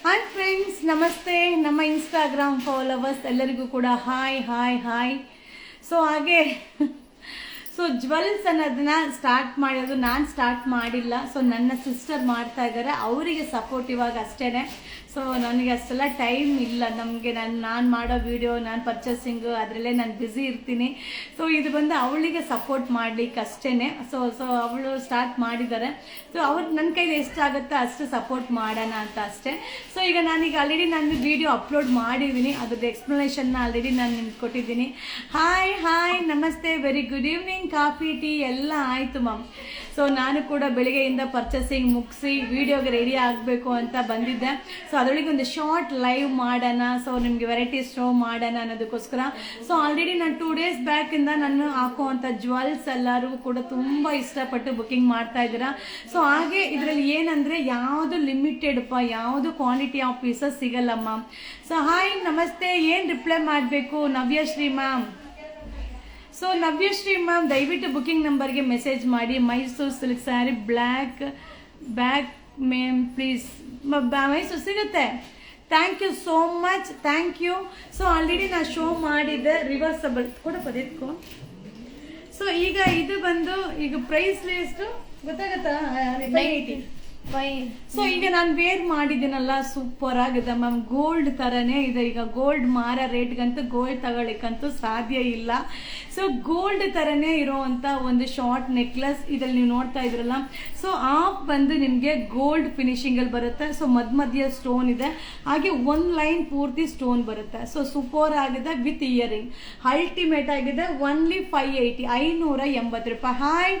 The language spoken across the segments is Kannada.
ಹಾಯ್ ಫ್ರೆಂಡ್ಸ್, ನಮಸ್ತೆ. ನಮ್ಮ ಇನ್ಸ್ಟಾಗ್ರಾಮ್ ಫಾಲೋವರ್ಸ್ ಎಲ್ಲರಿಗೂ ಕೂಡ ಹಾಯ್ ಹಾಯ್ ಹಾಯ್. ಸೊ ಹಾಗೆ ಜ್ಯುವೆಲ್ಸ್ ಅನ್ನೋದನ್ನ ಸ್ಟಾರ್ಟ್ ಮಾಡೋದು ನಾನು ಸ್ಟಾರ್ಟ್ ಮಾಡಿಲ್ಲ. ಸೊ ನನ್ನ ಸಿಸ್ಟರ್ ಮಾಡ್ತಾ ಇದ್ದಾರೆ, ಅವರಿಗೆ ಸಪೋರ್ಟಿವ್ ಆಗಿ ಅಷ್ಟೇ. ಸೊ ನನಗೆ ಅಷ್ಟೆಲ್ಲ ಟೈಮ್ ಇಲ್ಲ. ನಮಗೆ ನಾನು ಮಾಡೋ ವಿಡಿಯೋ, ನಾನು ಪರ್ಚೇಸಿಂಗು ಅದರಲ್ಲೇ ನಾನು ಬ್ಯುಸಿ ಇರ್ತೀನಿ. ಸೊ ಇದು ಬಂದು ಅವಳಿಗೆ ಸಪೋರ್ಟ್ ಮಾಡಲಿಕ್ಕೆ ಅಷ್ಟೇ. ಸೊ ಅವಳು ಸ್ಟಾರ್ಟ್ ಮಾಡಿದ್ದಾರೆ. ಸೊ ಅವ್ರು ನನ್ನ ಕೈಲಿ ಎಷ್ಟಾಗುತ್ತೋ ಅಷ್ಟು ಸಪೋರ್ಟ್ ಮಾಡೋಣ ಅಂತ ಅಷ್ಟೇ. ಸೊ ಈಗ ನಾನೀಗ ಆಲ್ರೆಡಿ ನಾನು ವಿಡಿಯೋ ಅಪ್ಲೋಡ್ ಮಾಡಿದ್ದೀನಿ, ಅದ್ರದ್ದು ಎಕ್ಸ್ಪ್ಲನೇಷನ್ನ ಆಲ್ರೆಡಿ ನಾನು ನಿಮ್ಗೆ ಕೊಟ್ಟಿದ್ದೀನಿ. ಹಾಯ್ ಹಾಯ್, ನಮಸ್ತೆ, very good evening. Coffee tea ಎಲ್ಲ ಆಯಿತು ಮ್ಯಾಮ್. ಸೊ ನಾನು ಕೂಡ ಬೆಳಿಗ್ಗೆಯಿಂದ ಪರ್ಚೇಸಿಂಗ್ ಮುಗಿಸಿ ವಿಡಿಯೋಗೆ ರೆಡಿ ಆಗಬೇಕು ಅಂತ ಬಂದಿದ್ದೆ. ಸೊ ಅದರೊಳಗೆ ಒಂದು ಶಾರ್ಟ್ ಲೈವ್ ಮಾಡೋಣ, ಸೊ ನಿಮಗೆ ವೆರೈಟೀಸ್ ಶೋ ಮಾಡೋಣ ಅನ್ನೋದಕ್ಕೋಸ್ಕರ. ಸೊ ಆಲ್ರೆಡಿ ನಾನು 2 days ಬ್ಯಾಕಿಂದ ನಾನು ಹಾಕುವಂಥ ಜ್ಯುವೆಲ್ಸ್ ಎಲ್ಲರೂ ಕೂಡ ತುಂಬ ಇಷ್ಟಪಟ್ಟು ಬುಕ್ಕಿಂಗ್ ಮಾಡ್ತಾ ಇದ್ದೀರಾ. ಸೊ ಹಾಗೆ ಇದರಲ್ಲಿ ಏನಂದರೆ ಯಾವುದು ಲಿಮಿಟೆಡ್ಪ್ಪ, ಯಾವುದು ಕ್ವಾಂಟಿಟಿ ಆಫ್ ಪೀಸಸ್ ಸಿಗಲ್ಲ ಮ್ಯಾಮ್. ಸೊ ಹಾಯ್ ನಮಸ್ತೆ, ಏನು ರಿಪ್ಲೈ ಮಾಡಬೇಕು? Navyashree ma'am. So Navyashree ma'am ದಯವಿಟ್ಟು ಬುಕ್ಕಿಂಗ್ ನಂಬರ್ಗೆ ಮೆಸೇಜ್ ಮಾಡಿ. Mysore silk saree black back ma'am please. Mysore ಸಿಗುತ್ತೆ. Thank you so much, thank you. So already ನಾನು ಶೋ ಮಾಡಿದ್ದೆ ರಿವರ್ಸಬಲ್ ಕೂಡ ಪದೇತ್ಕೋ. ಸೊ ಈಗ ಇದು ಬಂದು ಈಗ ಪ್ರೈಸ್ ಲಿಸ್ಟ್ ಗೊತ್ತಾಗತ್ತಾ? 980. ಸೊ ಈಗ ನಾನು ವೇರ್ ಮಾಡಿದ್ದೀನಲ್ಲ, ಸೂಪರ್ ಆಗಿದೆ ಮ್ಯಾಮ್. ಗೋಲ್ಡ್ ತರನೇ ಇದೆ. ಈಗ ಗೋಲ್ಡ್ ಮಾರೋ ರೇಟ್ಗಂತೂ ಗೋಲ್ಡ್ ತಗೊಳ್ಳಿಕ್ಕಂತೂ ಸಾಧ್ಯ ಇಲ್ಲ. ಸೊ ಗೋಲ್ಡ್ ತರನೇ ಇರೋವಂಥ ಒಂದು ಶಾರ್ಟ್ ನೆಕ್ಲೆಸ್ ಇದರಲ್ಲಿ ನೀವು ನೋಡ್ತಾ ಇದ್ರಲ್ಲ. ಸೊ ಆಫ್ ಬಂದು ನಿಮಗೆ ಗೋಲ್ಡ್ ಫಿನಿಶಿಂಗಲ್ಲಿ ಬರುತ್ತೆ. ಸೊ ಮಧ್ಯ ಸ್ಟೋನ್ ಇದೆ, ಹಾಗೆ ಒಂದು ಲೈನ್ ಪೂರ್ತಿ ಸ್ಟೋನ್ ಬರುತ್ತೆ. ಸೊ ಸೂಪರ್ ಆಗಿದೆ ವಿತ್ ಇಯರಿಂಗ್, ಅಲ್ಟಿಮೇಟ್ ಆಗಿದೆ. ಓನ್ಲಿ 580, 580 ರೂಪಾಯಿ. Hi.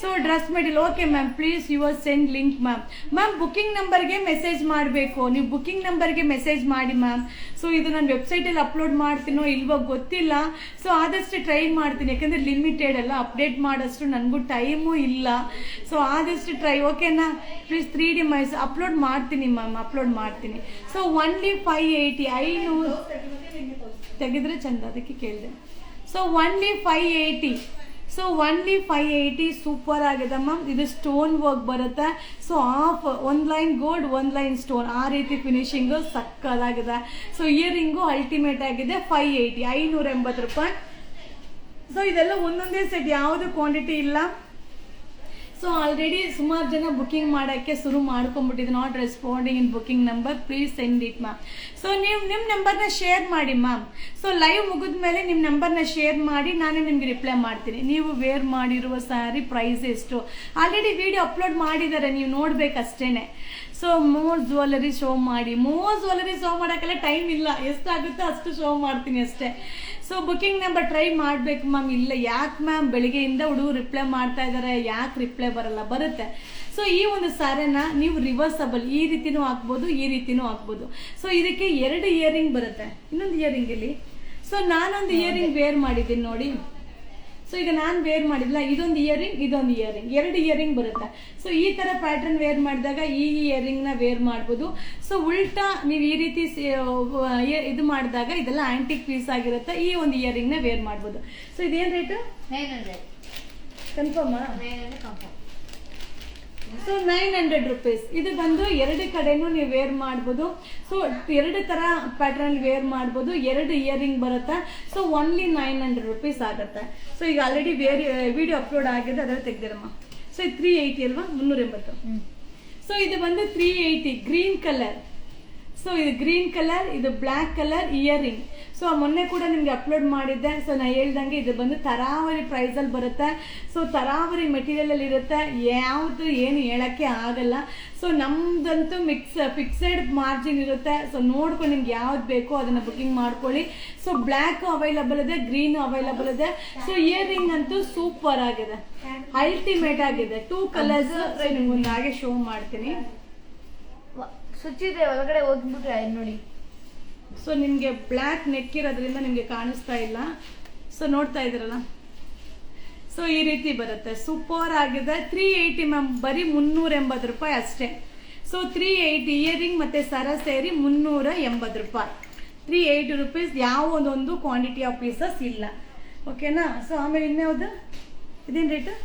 So dress material okay ma'am, please your send link ma'am. Ma'am booking ನಂಬರ್ಗೆ ಮೆಸೇಜ್ ಮಾಡಬೇಕು, ನೀವು ಬುಕ್ಕಿಂಗ್ ನಂಬರ್ಗೆ ಮೆಸೇಜ್ ಮಾಡಿ ಮ್ಯಾಮ್. ಸೊ ಇದು ನಾನು ವೆಬ್ಸೈಟಲ್ಲಿ ಅಪ್ಲೋಡ್ ಮಾಡ್ತೀನೋ ಇಲ್ವೋ ಗೊತ್ತಿಲ್ಲ. ಸೊ ಆದಷ್ಟು ಟ್ರೈ ಮಾಡ್ತೀನಿ, ಯಾಕಂದರೆ ಲಿಮಿಟೆಡ್ ಎಲ್ಲ ಅಪ್ಡೇಟ್ ಮಾಡೋಷ್ಟು ನನಗೂ ಟೈಮು ಇಲ್ಲ. ಸೊ ಆದಷ್ಟು ಟ್ರೈ, ಓಕೆನಾ? ಪ್ಲೀಸ್ 3D ಮೈಸ್ ಅಪ್ಲೋಡ್ ಮಾಡ್ತೀನಿ ಮ್ಯಾಮ್, ಅಪ್ಲೋಡ್ ಮಾಡ್ತೀನಿ. ಸೊ ಓನ್ಲಿ 580, 500 ತೆಗೆದ್ರೆ ಚಂದ, ಅದಕ್ಕೆ ಕೇಳಿದೆ. So only 580. So only 580. Super ಆಗಿದೆ ಮ್ಯಾಮ್. ಇದು ಸ್ಟೋನ್ ವರ್ಕ್ ಬರುತ್ತೆ. ಸೊ ಆಫ್ ಒಂದು ಲೈನ್ ಗೋಲ್ಡ್, ಒಂದು ಲೈನ್ ಸ್ಟೋನ್, ಆ ರೀತಿ ಫಿನಿಶಿಂಗು ಸಕ್ಕದಾಗಿದೆ. ಸೊ ಇಯರಿಂಗು ಅಲ್ಟಿಮೇಟ್ ಆಗಿದೆ. 580, 580 ರೂಪಾಯಿ. ಸೊ ಇದೆಲ್ಲ ಒಂದೊಂದೇ ಸೆಟ್, ಯಾವುದು ಕ್ವಾಂಟಿಟಿ ಇಲ್ಲ. ಸೊ ಆಲ್ರೆಡಿ ಸುಮಾರು ಜನ ಬುಕ್ಕಿಂಗ್ ಮಾಡೋಕ್ಕೆ ಶುರು ಮಾಡ್ಕೊಂಡ್ಬಿಟ್ಟಿದ್ದು. Not responding in booking number, please send it ma'am. So ನೀವು ನಿಮ್ಮ ನಂಬರ್ನ ಶೇರ್ ಮಾಡಿ ಮ್ಯಾಮ್. ಸೊ ಲೈವ್ ಮುಗಿದ ಮೇಲೆ ನಿಮ್ಮ ನಂಬರ್ನ ಶೇರ್ ಮಾಡಿ, ನಾನು ನಿಮಗೆ ರಿಪ್ಲೈ ಮಾಡ್ತೀನಿ. ನೀವು ವೇರ್ ಮಾಡಿರುವ ಸ್ಯಾರಿ ಪ್ರೈಸ್ ಎಷ್ಟು ಆಲ್ರೆಡಿ ವಿಡಿಯೋ ಅಪ್ಲೋಡ್ ಮಾಡಿದ್ದಾರೆ, ನೀವು ನೋಡ್ಬೇಕಷ್ಟೇ. ಸೊ ಮೋರ್ ಜ್ಯುವೆಲರಿ ಶೋ ಮಾಡಿ. ಮೋರ್ ಜ್ಯುವೆಲರಿ ಶೋ ಮಾಡೋಕ್ಕೆಲ್ಲ ಟೈಮ್ ಇಲ್ಲ, ಎಷ್ಟಾಗುತ್ತೋ ಅಷ್ಟು ಶೋ ಮಾಡ್ತೀನಿ ಅಷ್ಟೇ. ಸೊ ಬುಕ್ಕಿಂಗ್ ನಂಬರ್ ಟ್ರೈ ಮಾಡಬೇಕು ಮ್ಯಾಮ್. ಇಲ್ಲ ಯಾಕೆ ಮ್ಯಾಮ್, ಬೆಳಿಗ್ಗೆಯಿಂದ ಹುಡುಗರು ರಿಪ್ಲೈ ಮಾಡ್ತಾ ಇದ್ದಾರೆ, ಯಾಕೆ ರಿಪ್ಲೈ ಬರಲ್ಲ? ಬರುತ್ತೆ. ಸೊ ಈ ಒಂದು ಸ್ಯಾರಿನ ನೀವು ರಿವರ್ಸಬಲ್ ಈ ರೀತಿನೂ ಹಾಕ್ಬೋದು, ಈ ರೀತಿನೂ ಹಾಕ್ಬೋದು. ಸೊ ಇದಕ್ಕೆ 2 ಇಯರಿಂಗ್ ಬರುತ್ತೆ. ಇನ್ನೊಂದು ಇಯರಿಂಗ್ ಇಲ್ಲಿ. ಸೊ ನಾನೊಂದು ಇಯರಿಂಗ್ ವೇರ್ ಮಾಡಿದ್ದೀನಿ ನೋಡಿ. ಸೊ ಈಗ ನಾನು ವೇರ್ ಮಾಡಿಲ್ಲ, ಇದೊಂದು ಇಯರಿಂಗ್, ಇದೊಂದು ಇಯರಿಂಗ್, 2 ಇಯರಿಂಗ್ ಬರುತ್ತೆ. ಸೊ ಈ ಥರ ಪ್ಯಾಟರ್ನ್ ವೇರ್ ಮಾಡಿದಾಗ ಈ ಇಯರಿಂಗ್ನ ವೇರ್ ಮಾಡ್ಬೋದು. ಸೊ ಉಲ್ಟಾ ನೀವು ಈ ರೀತಿ ಇದು ಮಾಡಿದಾಗ ಇದೆಲ್ಲ ಆಂಟಿಕ್ ಪೀಸ್ ಆಗಿರುತ್ತೆ. ಈ ಒಂದು ಇಯರಿಂಗ್ನ ವೇರ್ ಮಾಡ್ಬೋದು. ಸೊ ಇದೇನು ರೇಟು? 900. ಕನ್ಫರ್ಮಾ? 900 ಕನ್ಫರ್ಮ್. So 900 rupees. ಇದು ಬಂದು 2 ಕಡೆನೂ ನೀವು ವೇರ್ ಮಾಡ್ಬೋದು. ಸೊ 2 ಥರ ಪ್ಯಾಟರ್ನ್ ವೇರ್ ಮಾಡ್ಬೋದು. 2 ಇಯರಿಂಗ್ ಬರುತ್ತೆ. ಸೊ ಓನ್ಲಿ 900 ರೂಪೀಸ್ ಆಗುತ್ತೆ. ಸೊ ಈಗ ಆಲ್ರೆಡಿ ವಿಡಿಯೋ ಅಪ್ಲೋಡ್ ಆಗಿದೆ, ಅದರಲ್ಲಿ ತೆಗ್ದಿರಮ್ಮ. ಸೊ ಇದು 380 ಅಲ್ವಾ? 380. ಸೊ ಇದು ಬಂದು 380 ಗ್ರೀನ್ ಕಲರ್. ಸೊ ಇದು ಗ್ರೀನ್ ಕಲರ್, ಇದು ಬ್ಲ್ಯಾಕ್ ಕಲರ್ ಇಯರಿಂಗ್. ಸೊ ಮೊನ್ನೆ ಕೂಡ ನಿಮ್ಗೆ ಅಪ್ಲೋಡ್ ಮಾಡಿದ್ದೆ. ಸೊ ನಾ ಹೇಳ್ದಂಗೆ ಇದು ಬಂದು ತರಾವರಿ ಪ್ರೈಸಲ್ಲಿ ಬರುತ್ತೆ. ಸೊ ತರಾವರಿ ಮೆಟೀರಿಯಲಲ್ಲಿ ಇರುತ್ತೆ, ಯಾವುದು ಏನು ಹೇಳೋಕ್ಕೆ ಆಗಲ್ಲ. ಸೊ ನಮ್ದಂತೂ ಫಿಕ್ಸೆಡ್ ಮಾರ್ಜಿನ್ ಇರುತ್ತೆ. ಸೊ ನೋಡ್ಕೊಂಡು ನಿಮ್ಗೆ ಯಾವ್ದು ಬೇಕೋ ಅದನ್ನು ಬುಕ್ಕಿಂಗ್ ಮಾಡ್ಕೊಳ್ಳಿ. ಸೊ ಬ್ಲ್ಯಾಕು ಅವೈಲಬಲ್ ಇದೆ, ಗ್ರೀನು ಅವೈಲಬಲ್ ಇದೆ. ಸೊ ಇಯರಿಂಗ್ ಅಂತೂ ಸೂಪರ್ ಆಗಿದೆ, ಅಲ್ಟಿಮೇಟ್ ಆಗಿದೆ. 2 ಕಲರ್ಸ್ ನಿಮ್ಗೊಂದು ಹಾಗೆ ಶೋ ಮಾಡ್ತೀನಿ. ಸ್ವಿಚ್ ಇದೆ, ಒಳಗಡೆ ಹೋಗ್ಬಿಟ್ರೆ ನೋಡಿ. ಸೊ ನಿಮಗೆ ಬ್ಲ್ಯಾಕ್ ನೆಕ್ ಇರೋದ್ರಿಂದ ನಿಮಗೆ ಕಾಣಿಸ್ತಾ ಇಲ್ಲ. ಸೊ ನೋಡ್ತಾ ಇದ್ದೀರಲ್ಲ. ಸೊ ಈ ರೀತಿ ಬರುತ್ತೆ, ಸೂಪರ್ ಆಗಿದೆ. 380 ಮ್ಯಾಮ್, ಬರೀ 380 ರೂಪಾಯಿ ಅಷ್ಟೇ. ಸೊ 380 ಇಯರಿಂಗ್ ಮತ್ತು ಸರ ಸೇರಿ 380 ರೂಪಾಯಿ. 380 ರೂಪೀಸ್. ಯಾವುದೊಂದು ಕ್ವಾಂಟಿಟಿ ಆಫ್ ಪೀಸಸ್ ಇಲ್ಲ, ಓಕೆನಾ? ಸೊ ಆಮೇಲೆ ಇನ್ಯಾವುದು? ಇದೇನು ರೇಟು?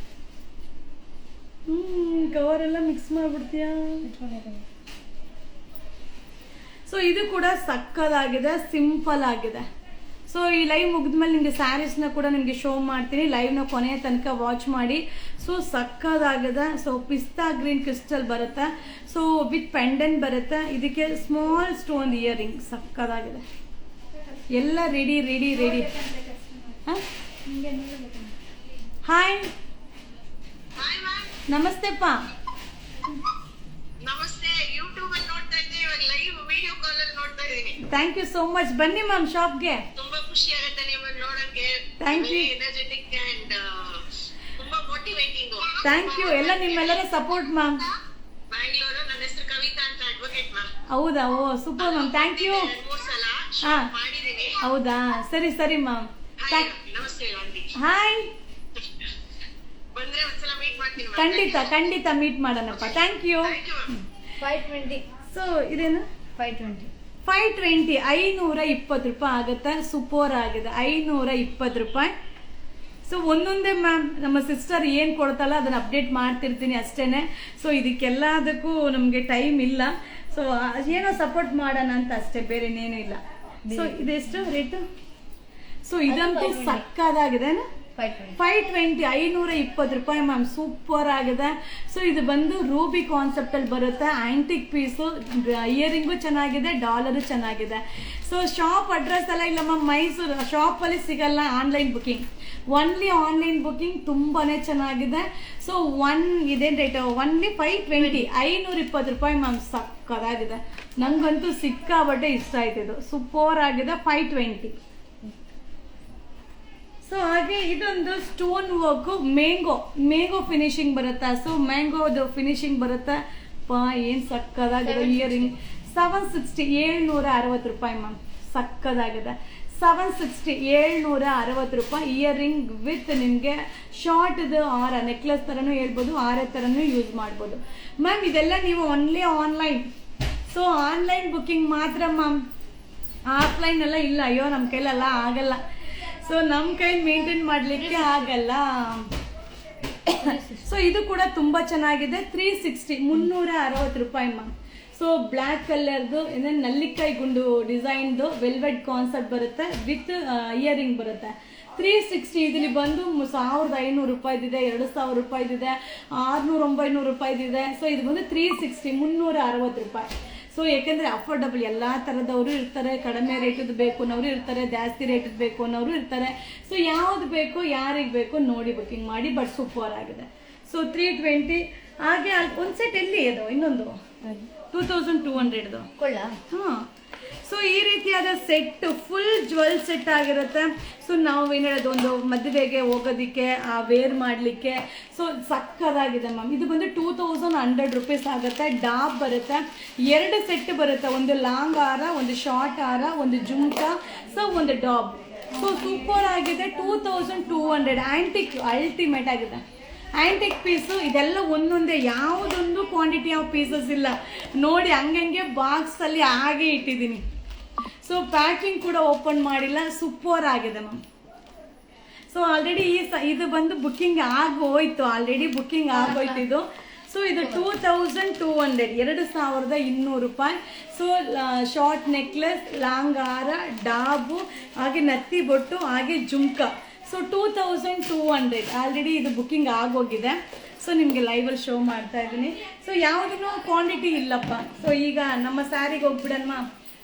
ಕವರೆಲ್ಲ ಮಿಕ್ಸ್ ಮಾಡಿಬಿಡ್ತೀಯಾ? ಸೊ ಇದು ಕೂಡ ಸಕ್ಕದಾಗಿದೆ, ಸಿಂಪಲ್ ಆಗಿದೆ. ಸೊ ಈ ಲೈವ್ ಮುಗಿದ್ಮೇಲೆ ನಿಮಗೆ ಸ್ಯಾರೀಸ್ನ ಕೂಡ ನಿಮಗೆ ಶೋ ಮಾಡ್ತೀನಿ. ಲೈವ್ನ ಕೊನೆಯ ತನಕ ವಾಚ್ ಮಾಡಿ. ಸೊ ಸಕ್ಕದಾಗಿದೆ. ಸೊ ಪಿಸ್ತಾ ಗ್ರೀನ್ ಕ್ರಿಸ್ಟಲ್ ಬರುತ್ತೆ. ಸೊ ವಿತ್ ಪೆಂಡೆಂಟ್ ಬರುತ್ತೆ. ಇದಕ್ಕೆ ಸ್ಮಾಲ್ ಸ್ಟೋನ್ ಇಯರಿಂಗ್ ಸಕ್ಕದಾಗಿದೆ. ಎಲ್ಲ ರೆಡಿ ರೆಡಿ ರೆಡಿ. ಹಾಯ್, ನಮಸ್ತೆಪ್ಪ. ನಮಸ್ತೆ. ಯೂಟ್ಯೂಬ್ ಅಲ್ಲಿ ನೋಡ್ತಾ ಇದ್ದೆ, ಇವಾಗ ಲೈವ್ ವಿಡಿಯೋ ಕಾಲ್ ಅಲ್ಲಿ ನೋಡ್ತಾ ಇದ್ದೀನಿ. Thank you so much. ಬನ್ನಿ ಮ್ಯಾಮ್ ಶಾಪ್ಗೆ. ತುಂಬಾ ಖುಷಿ ಆಗುತ್ತೆ ನಿಮ್ಮನ್ನ ನೋಡಕ್ಕೆ. Thank you. ಎನರ್ಜೆಟಿಕ್ ಅಂಡ್ ತುಂಬಾ ಮೋಟಿವೇಟಿಂಗ್. Thank you. ಎಲ್ಲ ನಿಮ್ಮೆಲ್ಲರ ಸಪೋರ್ಟ್ ಮ್ಯಾಮ್. ಬ್ಯಾಂಗ್ಳೂರು. ನನ್ನ ಹೆಸರು ಕವಿತಾ ಅಂತ, ಅಡ್ವೊಕೇಟ್ ಮ್ಯಾಮ್. ಹೌದಾ? ಓ ಸೂಪರ್ ಮ್ಯಾಮ್, ಥ್ಯಾಂಕ್ ಯು. 3 ಸಲ ಹಾ. ಮಾಡಿದೀನಿ. ಹೌದಾ? ಸರಿ ಸರಿ ಮ್ಯಾಮ್. ಹಾಯ್, ನಮಸ್ತೆ ಆಂಟಿ. ಹಾಯ್, ಬಂದ್ರೆ ಒಂದ್ಸಲ ಮೀಟ್ ಮಾಡ್ತೀನಿ ma'am. ಖಂಡಿತ ಖಂಡಿತ ಮೀಟ್ ಮಾಡೋಣಪ್ಪ. Thank you. Thank you ma'am. 520. So ಇದೇನು 520. 520 520 ರೂಪಾಯಿ ಆಗುತ್ತೆ. ಸೂಪರ್ ಆಗಿದೆ. 520 ರೂಪಾಯಿ. ಸೊ ಒಂದೊಂದೇ ಮ್ಯಾಮ್ ನಮ್ಮ ಸಿಸ್ಟರ್ ಏನು ಕೊಡ್ತಲ್ಲ ಅದನ್ನ ಅಪ್ಡೇಟ್ ಮಾಡ್ತಿರ್ತೀನಿ ಅಷ್ಟೇನೆ. ಸೊ ಇದಕ್ಕೆಲ್ಲದಕ್ಕೂ ನಮಗೆ ಟೈಮ್ ಇಲ್ಲ. ಸೊ ಏನೋ ಸಪೋರ್ಟ್ ಮಾಡೋಣ ಅಂತ ಅಷ್ಟೇ, ಬೇರೆ ಇನ್ನೇನು ಇಲ್ಲ. ಸೊ ಇದೆಷ್ಟು ರೇಟು? ಸೊ ಇದಂತೂ ಸಕ್ಕದಾಗಿದೆ. 520. 520 520 ರೂಪಾಯಿ ಮ್ಯಾಮ್. ಸೂಪರ್ ಆಗಿದೆ. ಸೊ ಇದು ಬಂದು ರೂಬಿ ಕಾನ್ಸೆಪ್ಟ್ ಅಲ್ಲಿ ಬರುತ್ತೆ. ಆಂಟಿಕ್ ಪೀಸು, ಇಯರಿಂಗು ಚೆನ್ನಾಗಿದೆ, ಡಾಲರು ಚೆನ್ನಾಗಿದೆ. ಸೊ ಶಾಪ್ ಅಡ್ರೆಸ್ ಎಲ್ಲ ಇಲ್ಲ ಮ್ಯಾಮ್, ಮೈಸೂರು. ಶಾಪಲ್ಲಿ ಸಿಗಲ್ಲ, online booking. Only online booking. ತುಂಬಾನೇ ಚೆನ್ನಾಗಿದೆ. ಸೊ ಇದೇನು ರೇಟ್? ಒನ್ಲಿ 520 520 ರೂಪಾಯಿ ಮ್ಯಾಮ್. ಸಕ್ಕದಾಗಿದೆ. ನಂಗಂತೂ ಸಿಕ್ಕಾಬಟ್ಟೆ ಇಷ್ಟ ಆಯ್ತು. ಇದು ಸೂಪರ್ ಆಗಿದೆ. 520. ಸೊ ಹಾಗೆ ಇದೊಂದು ಸ್ಟೋನ್ ವರ್ಕ್ ಮ್ಯಾಂಗೋ ಫಿನಿಶಿಂಗ್ ಬರುತ್ತಾ. ಸೊ ಮ್ಯಾಂಗೋದು ಫಿನಿಶಿಂಗ್ ಬರುತ್ತೆ. ಏನ್ ಸಕ್ಕದಾಗಿದೆ. ಇಯರಿಂಗ್ 760 760 ರೂಪಾಯಿ ಮ್ಯಾಮ್. ಸಕ್ಕದಾಗಿದೆ. 760 760 ರೂಪಾಯಿ. ಇಯರಿಂಗ್ ವಿತ್ ನಿಮಗೆ ಶಾರ್ಟ್ ಹಾರ, ನೆಕ್ಲೆಸ್ ತರನು ಹೇಳ್ಬೋದು, ಹಾರ ತರನು ಯೂಸ್ ಮಾಡ್ಬೋದು ಮ್ಯಾಮ್. ಇದೆಲ್ಲ ನೀವು only online. So online booking ಮಾತ್ರ ಮ್ಯಾಮ್, ಆಫ್ಲೈನ್ ಎಲ್ಲ ಇಲ್ಲ. ಅಯ್ಯೋ ನಮ್ಮ ಕೈಲೆಲ್ಲ ಆಗಲ್ಲ. ಸೊ ನಮ್ಮ ಕೈಲಿ ಮೇಂಟೈನ್ ಮಾಡಲಿಕ್ಕೆ ಆಗಲ್ಲ. ಸೊ ಇದು ಕೂಡ ತುಂಬ ಚೆನ್ನಾಗಿದೆ. 360 360 ರೂಪಾಯಿ ಮ್ಯಾಮ್. ಸೊ ಬ್ಲ್ಯಾಕ್ ಕಲರ್ದು ನಲ್ಲಿಕಾಯಿ ಗುಂಡು ಡಿಸೈನ್ದು ವೆಲ್ವೆಟ್ ಕಾನ್ಸೆಪ್ಟ್ ಬರುತ್ತೆ ವಿತ್ ಇಯರಿಂಗ್ ಬರುತ್ತೆ. 360. ಇದರಲ್ಲಿ ಬಂದು 1500 ರೂಪಾಯಿದಿದೆ, 2000 ರೂಪಾಯಿದಿದೆ, 600 900 ರೂಪಾಯಿದಿದೆ. ಸೊ ಇದು ಬಂದು 360 360 ರೂಪಾಯಿ. ಸೊ ಯಾಕೆಂದರೆ ಅಫೋರ್ಡಬಲ್. ಎಲ್ಲ ಥರದವರು ಇರ್ತಾರೆ. ಕಡಿಮೆ ರೇಟದ್ದು ಬೇಕು ಅನ್ನೋರು ಇರ್ತಾರೆ, ಜಾಸ್ತಿ ರೇಟದ್ದು ಬೇಕು ಅನ್ನೋರು ಇರ್ತಾರೆ. ಸೊ ಯಾವ್ದು ಬೇಕು, ಯಾರಿಗೆ ಬೇಕು ನೋಡಿ ಬುಕಿಂಗ್ ಮಾಡಿ. ಬಟ್ ಸೂಪರ್ ಆಗಿದೆ. ಸೊ 320. ಹಾಗೆ ಒಂದು ಸೆಟ್ ಎಲ್ಲಿ ಅದು ಇನ್ನೊಂದು 2200 ಕೊಳ್ಳ. ಹಾಂ. ಸೊ ಈ ರೀತಿಯಾದ ಸೆಟ್ ಫುಲ್ ಜ್ಯುವೆಲ್ ಸೆಟ್ ಆಗಿರುತ್ತೆ. ಸೊ ನಾವು ಏನು ಹೇಳೋದು, ಒಂದು ಮದುವೆಗೆ ಹೋಗೋದಕ್ಕೆ ವೇರ್ ಮಾಡಲಿಕ್ಕೆ. ಸೊ ಸಕ್ಕದಾಗಿದೆ ಮ್ಯಾಮ್. ಇದು ಬಂದು 2100 ರೂಪೀಸ್ ಆಗುತ್ತೆ. ಡಾಬ್ ಬರುತ್ತೆ. 2 ಸೆಟ್ ಬರುತ್ತೆ. ಒಂದು ಲಾಂಗ್ ಹಾರ, ಒಂದು ಶಾರ್ಟ್ ಹಾರ, ಒಂದು ಜುಮ್ಕ, ಸೊ ಒಂದು ಡಾಬ್. ಸೊ ಸೂಪರ್ ಆಗಿದೆ. 2200. ಆಂಟಿಕ್ ಅಲ್ಟಿಮೇಟ್ ಆಗಿದೆ. ಆಂಟಿಕ್ ಪೀಸು ಇದೆಲ್ಲ ಒಂದೊಂದೇ, ಯಾವುದೊಂದು ಕ್ವಾಂಟಿಟಿ ಆಫ್ ಪೀಸಸ್ ಇಲ್ಲ ನೋಡಿ. ಹಂಗೆ ಬಾಕ್ಸಲ್ಲಿ ಹಾಗೆ ಇಟ್ಟಿದ್ದೀನಿ. ಸೊ ಪ್ಯಾಕಿಂಗ್ ಕೂಡ ಓಪನ್ ಮಾಡಿಲ್ಲ. ಸೂಪರ್ ಆಗಿದೆ ಮ್ಯಾಮ್. ಸೊ ಆಲ್ರೆಡಿ ಇದು ಬಂದು ಬುಕ್ಕಿಂಗ್ ಆಗೋಯ್ತು. ಆಲ್ರೆಡಿ ಬುಕ್ಕಿಂಗ್ ಆಗೋಯ್ತು ಇದು. ಸೊ ಇದು 2200 2200 ರೂಪಾಯಿ. ಸೊ ಶಾರ್ಟ್ ನೆಕ್ಲೆಸ್, ಲಾಂಗ್ ಹಾರ, ಡಾಬು, ಹಾಗೆ ನತ್ತಿ ಬೊಟ್ಟು, ಹಾಗೆ ಜುಮ್ಕ. ಸೊ 2200 ಆಲ್ರೆಡಿ ಇದು ಬುಕ್ಕಿಂಗ್ ಆಗೋಗಿದೆ. ಸೊ ನಿಮಗೆ ಲೈವಲ್ಲಿ ಶೋ ಮಾಡ್ತಾ ಇದ್ದೀನಿ. ಸೊ ಯಾವುದೂ ಕ್ವಾಂಟಿಟಿ ಇಲ್ಲಪ್ಪ. ಸೊ ಈಗ ನಮ್ಮ ಸ್ಯಾರಿಗೆ ಹೋಗ್ಬಿಡೋಣ.